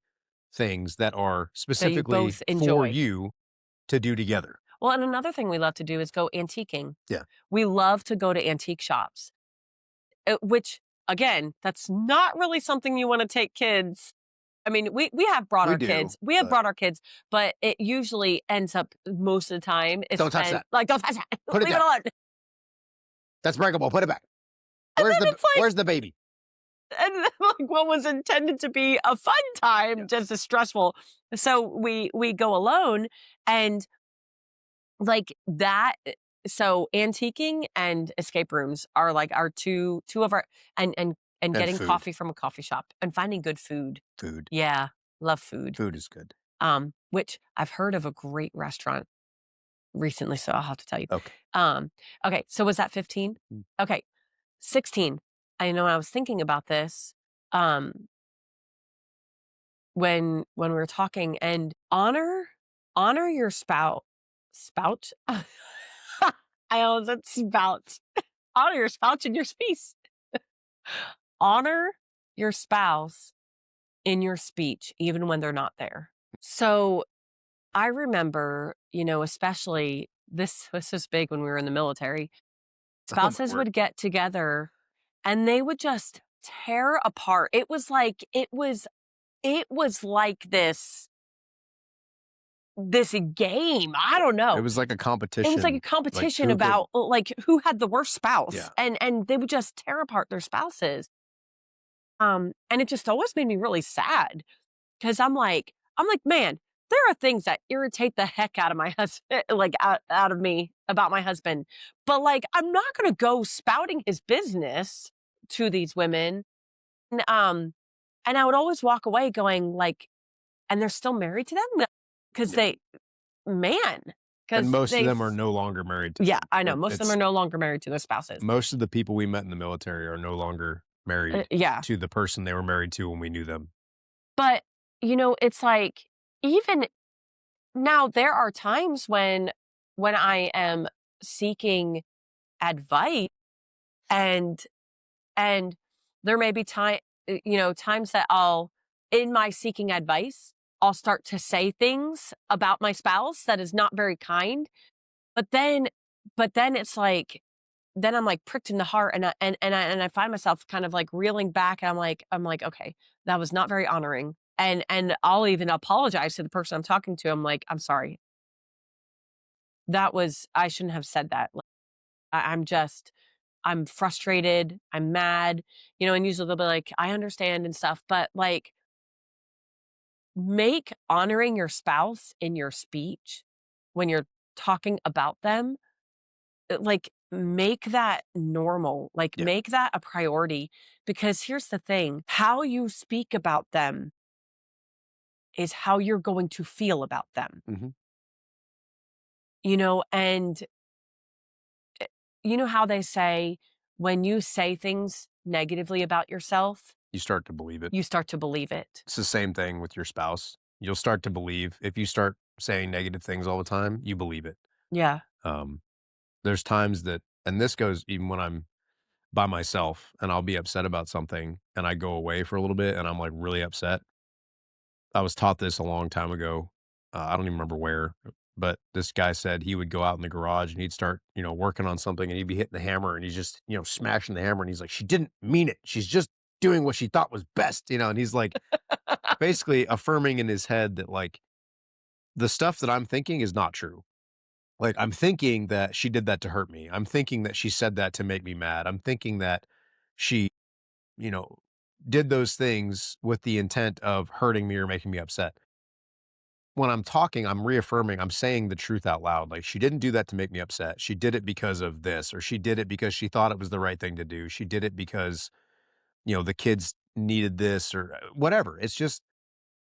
Speaker 1: things that are specifically for you to do together.
Speaker 2: Well, and another thing we love to do is go antiquing.
Speaker 1: Yeah.
Speaker 2: We love to go to antique shops, which, again, that's not really something you want to take kids. I mean, we have brought our kids. We have brought our kids, but it usually ends up most of the time.
Speaker 1: Don't touch that.
Speaker 2: Like, don't touch that.
Speaker 1: Put it down. That's breakable. Put it back. Where's the baby?
Speaker 2: And then, like, what was intended to be a fun time just as stressful. So we go alone and like that. So antiquing and escape rooms are like our two of our and getting
Speaker 1: food.
Speaker 2: Coffee from a coffee shop and finding good food. Yeah. Love food.
Speaker 1: Food is good.
Speaker 2: Which I've heard of a great restaurant recently, so I'll have to tell you.
Speaker 1: Okay.
Speaker 2: Okay. So was that 15? Okay. 16. I know I was thinking about this when we were talking, and honor your spout. I almost said spout. Honor your spout in your speech. Honor your spouse in your speech, even when they're not there. So I remember, especially this was big when we were in the military. Spouses would get together and they would just tear apart. It was like this game. I don't know.
Speaker 1: It was like a competition.
Speaker 2: It was like a competition about like who had the worst spouse.
Speaker 1: Yeah.
Speaker 2: And they would just tear apart their spouses. And it just always made me really sad because I'm like, man, there are things that irritate the heck out of my husband, like out of me about my husband. But like, I'm not going to go spouting his business to these women. And I would always walk away going like, and they're still married to them because
Speaker 1: and most of them are no longer married to them.
Speaker 2: I know. Most of them are no longer married to their spouses.
Speaker 1: Most of the people we met in the military are no longer married to the person they were married to when we knew them.
Speaker 2: But, it's like, even now there are times when I am seeking advice and there may be times that I'll in my seeking advice, I'll start to say things about my spouse that is not very kind. But then it's like, then I'm like pricked in the heart, and I find myself kind of like reeling back, and I'm like, okay, that was not very honoring. And I'll even apologize to the person I'm talking to. I'm like, I'm sorry. I shouldn't have said that. Like, I'm frustrated. I'm mad, and usually they'll be like, I understand and stuff. But like, make honoring your spouse in your speech when you're talking about them, like, make that normal, like,
Speaker 1: Yeah.
Speaker 2: make that a priority, because here's the thing, how you speak about them is how you're going to feel about them,
Speaker 1: Hmm.
Speaker 2: and you know how they say when you say things negatively about yourself,
Speaker 1: You start to believe it.
Speaker 2: you start to believe it.
Speaker 1: It's the same thing with your spouse. You'll start to believe if you start saying negative things all the time, you believe it.
Speaker 2: Yeah.
Speaker 1: Um, there's times that, and this goes even when I'm by myself and I'll be upset about something and I go away for a little bit and I'm like really upset. I was taught this a long time ago. I don't even remember where, but this guy said he would go out in the garage and he'd start, working on something and he'd be hitting the hammer and he's just, smashing the hammer and he's like, she didn't mean it. She's just doing what she thought was best, and he's like basically affirming in his head that like the stuff that I'm thinking is not true. Like I'm thinking that she did that to hurt me. I'm thinking that she said that to make me mad. I'm thinking that she, you know, did those things with the intent of hurting me or making me upset. When I'm talking, I'm reaffirming, I'm saying the truth out loud. Like, she didn't do that to make me upset. She did it because of this, or she did it because she thought it was the right thing to do. She did it because, the kids needed this or whatever. It's just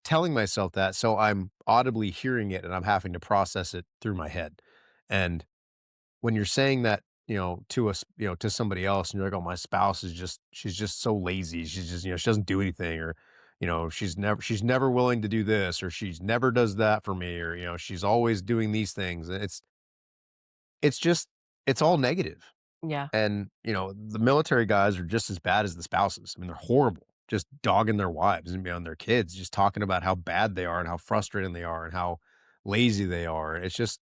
Speaker 1: telling myself that. So I'm audibly hearing it and I'm having to process it through my head. And when you're saying that, to us, to somebody else, and you're like, oh, my spouse she's just so lazy. She's just, she doesn't do anything, or, she's never willing to do this, or she's never does that for me, or, she's always doing these things. And it's just, it's all negative.
Speaker 2: Yeah.
Speaker 1: And, the military guys are just as bad as the spouses. I mean, they're horrible, just dogging their wives and on their kids, just talking about how bad they are and how frustrating they are and how lazy they are. It's just,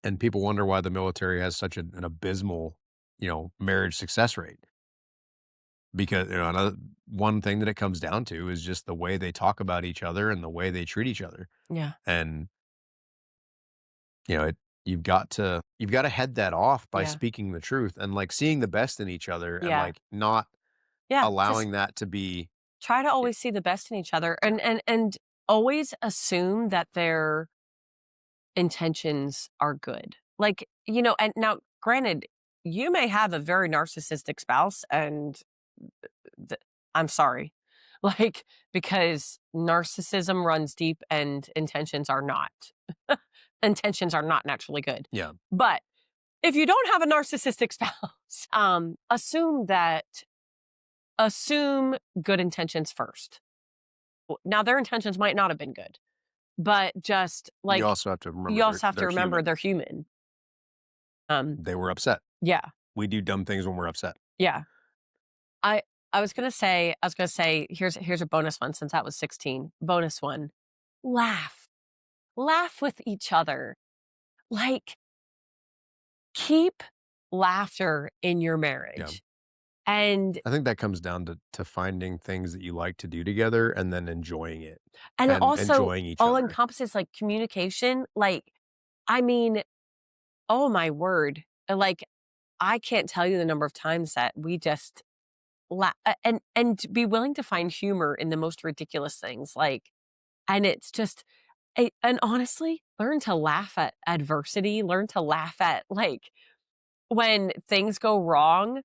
Speaker 1: and people wonder why the military has such an abysmal, marriage success rate. Because, another one thing that it comes down to is just the way they talk about each other and the way they treat each other.
Speaker 2: Yeah.
Speaker 1: And, it you've got to head that off by
Speaker 2: Yeah.
Speaker 1: speaking the truth and like seeing the best in each other and
Speaker 2: Yeah.
Speaker 1: like not
Speaker 2: Yeah. Just
Speaker 1: allowing that to be.
Speaker 2: try to always see the best in each other, and always assume that their intentions are good. Like, and now granted, you may have a very narcissistic spouse, and I'm sorry. Like, because narcissism runs deep and intentions are not. Intentions are not naturally good.
Speaker 1: Yeah.
Speaker 2: But if you don't have a narcissistic spouse, assume good intentions first. Now, their intentions might not have been good, but just
Speaker 1: You
Speaker 2: like,
Speaker 1: also have to remember
Speaker 2: you also have to
Speaker 1: they're
Speaker 2: remember
Speaker 1: human.
Speaker 2: they're human.
Speaker 1: They were upset.
Speaker 2: Yeah,
Speaker 1: We do dumb things when we're upset.
Speaker 2: yeah. I I was gonna say, here's a bonus one since that was 16. Bonus one. Laugh. Laugh with each other. Like, keep laughter in your
Speaker 1: Yeah.
Speaker 2: marriage. And
Speaker 1: I think that comes down to finding things that you like to do together and then enjoying it
Speaker 2: and it
Speaker 1: and
Speaker 2: also
Speaker 1: enjoying each
Speaker 2: all
Speaker 1: other.
Speaker 2: encompasses like communication. Like, I mean, oh my word. Like, I can't tell you the number of times that we just and be willing to find humor in the most ridiculous things. Like, and it's just and honestly, learn to laugh at adversity, learn to laugh at like when things go wrong,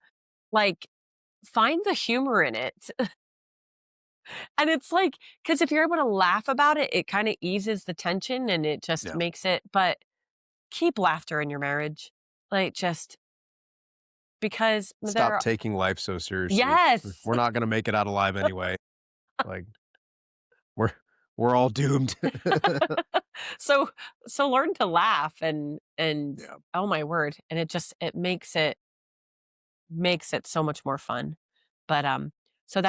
Speaker 2: like find the humor in it. And it's like, because if you're able to laugh about it, it kind of eases the tension and it just
Speaker 1: Yeah.
Speaker 2: makes it, but keep laughter in your marriage. Like, just because there
Speaker 1: Stop
Speaker 2: are,
Speaker 1: taking life so seriously.
Speaker 2: yes.
Speaker 1: We're not gonna make it out alive anyway. Like, we're we're all doomed.
Speaker 2: so so learn to laugh and
Speaker 1: Yeah.
Speaker 2: oh my word, and it makes it so much more fun. But so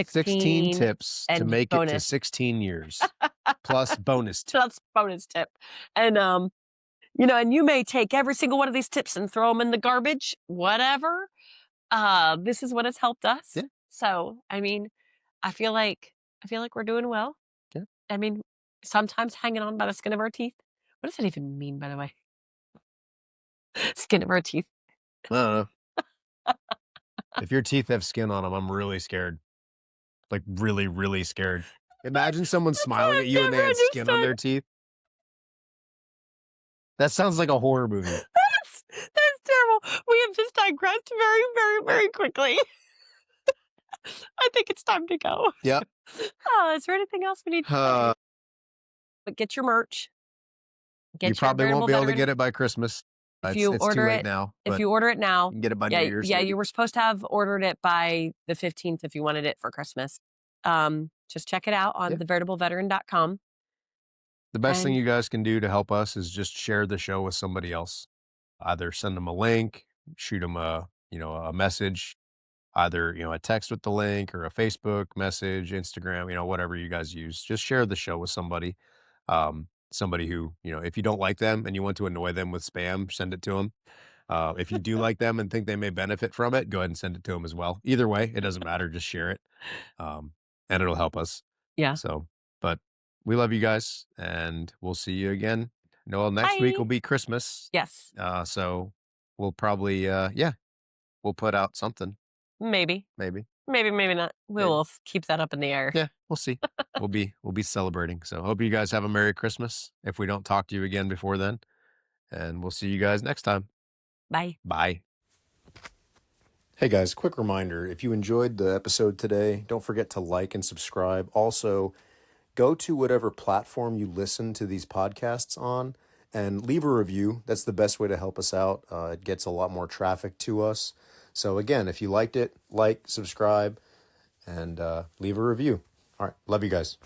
Speaker 1: 16 tips to
Speaker 2: and
Speaker 1: make it to
Speaker 2: bonus.
Speaker 1: 16 years plus bonus tip.
Speaker 2: Plus bonus tip. And, you know, and you may take every single one of these tips and throw them in the garbage, whatever. This is what has helped us.
Speaker 1: Yeah.
Speaker 2: So, I mean, I feel like we're doing well.
Speaker 1: Yeah.
Speaker 2: I mean, sometimes hanging on by the skin of our teeth. What does that even mean, by the way? Skin of our teeth.
Speaker 1: I don't know. If your teeth have skin on them, I'm really scared. Like really, really scared. Imagine someone smiling at you and they had skin on their teeth. That sounds like a horror movie.
Speaker 2: That's terrible. We have just digressed very, very, very quickly. I think it's time to go.
Speaker 1: Yep.
Speaker 2: Is there anything else we need to say? But get your merch.
Speaker 1: You probably won't be able to get it by Christmas.
Speaker 2: If you
Speaker 1: it's
Speaker 2: order
Speaker 1: too late
Speaker 2: it
Speaker 1: now.
Speaker 2: If you order it now,
Speaker 1: you can get it by New Year's.
Speaker 2: Yeah, you were supposed to have ordered it by the 15th if you wanted it for Christmas. Just check it out on theveritable.veteran.com.
Speaker 1: The best thing you guys can do to help us is just share the show with somebody else. Either send them a link, shoot them a message, either, a text with the link or a Facebook message, Instagram, whatever you guys use. Just share the show with somebody. Somebody who, if you don't like them and you want to annoy them with spam, send it to them. If you do like them and think they may benefit from it, go ahead and send it to them as well. Either way, it doesn't matter. Just share it. And it'll help us.
Speaker 2: Yeah.
Speaker 1: So, but we love you guys and we'll see you again. Noel, next week will be Christmas.
Speaker 2: Yes.
Speaker 1: So we'll probably, we'll put out something.
Speaker 2: Maybe not. We'll keep that up in the air.
Speaker 1: Yeah, we'll see. we'll be celebrating. So hope you guys have a Merry Christmas if we don't talk to you again before then. And we'll see you guys next time.
Speaker 2: Bye.
Speaker 1: Bye. Hey guys, quick reminder. If you enjoyed the episode today, don't forget to like and subscribe. Also, go to whatever platform you listen to these podcasts on and leave a review. That's the best way to help us out. It gets a lot more traffic to us. So again, if you liked it, like, subscribe, and leave a review. All right. Love you guys.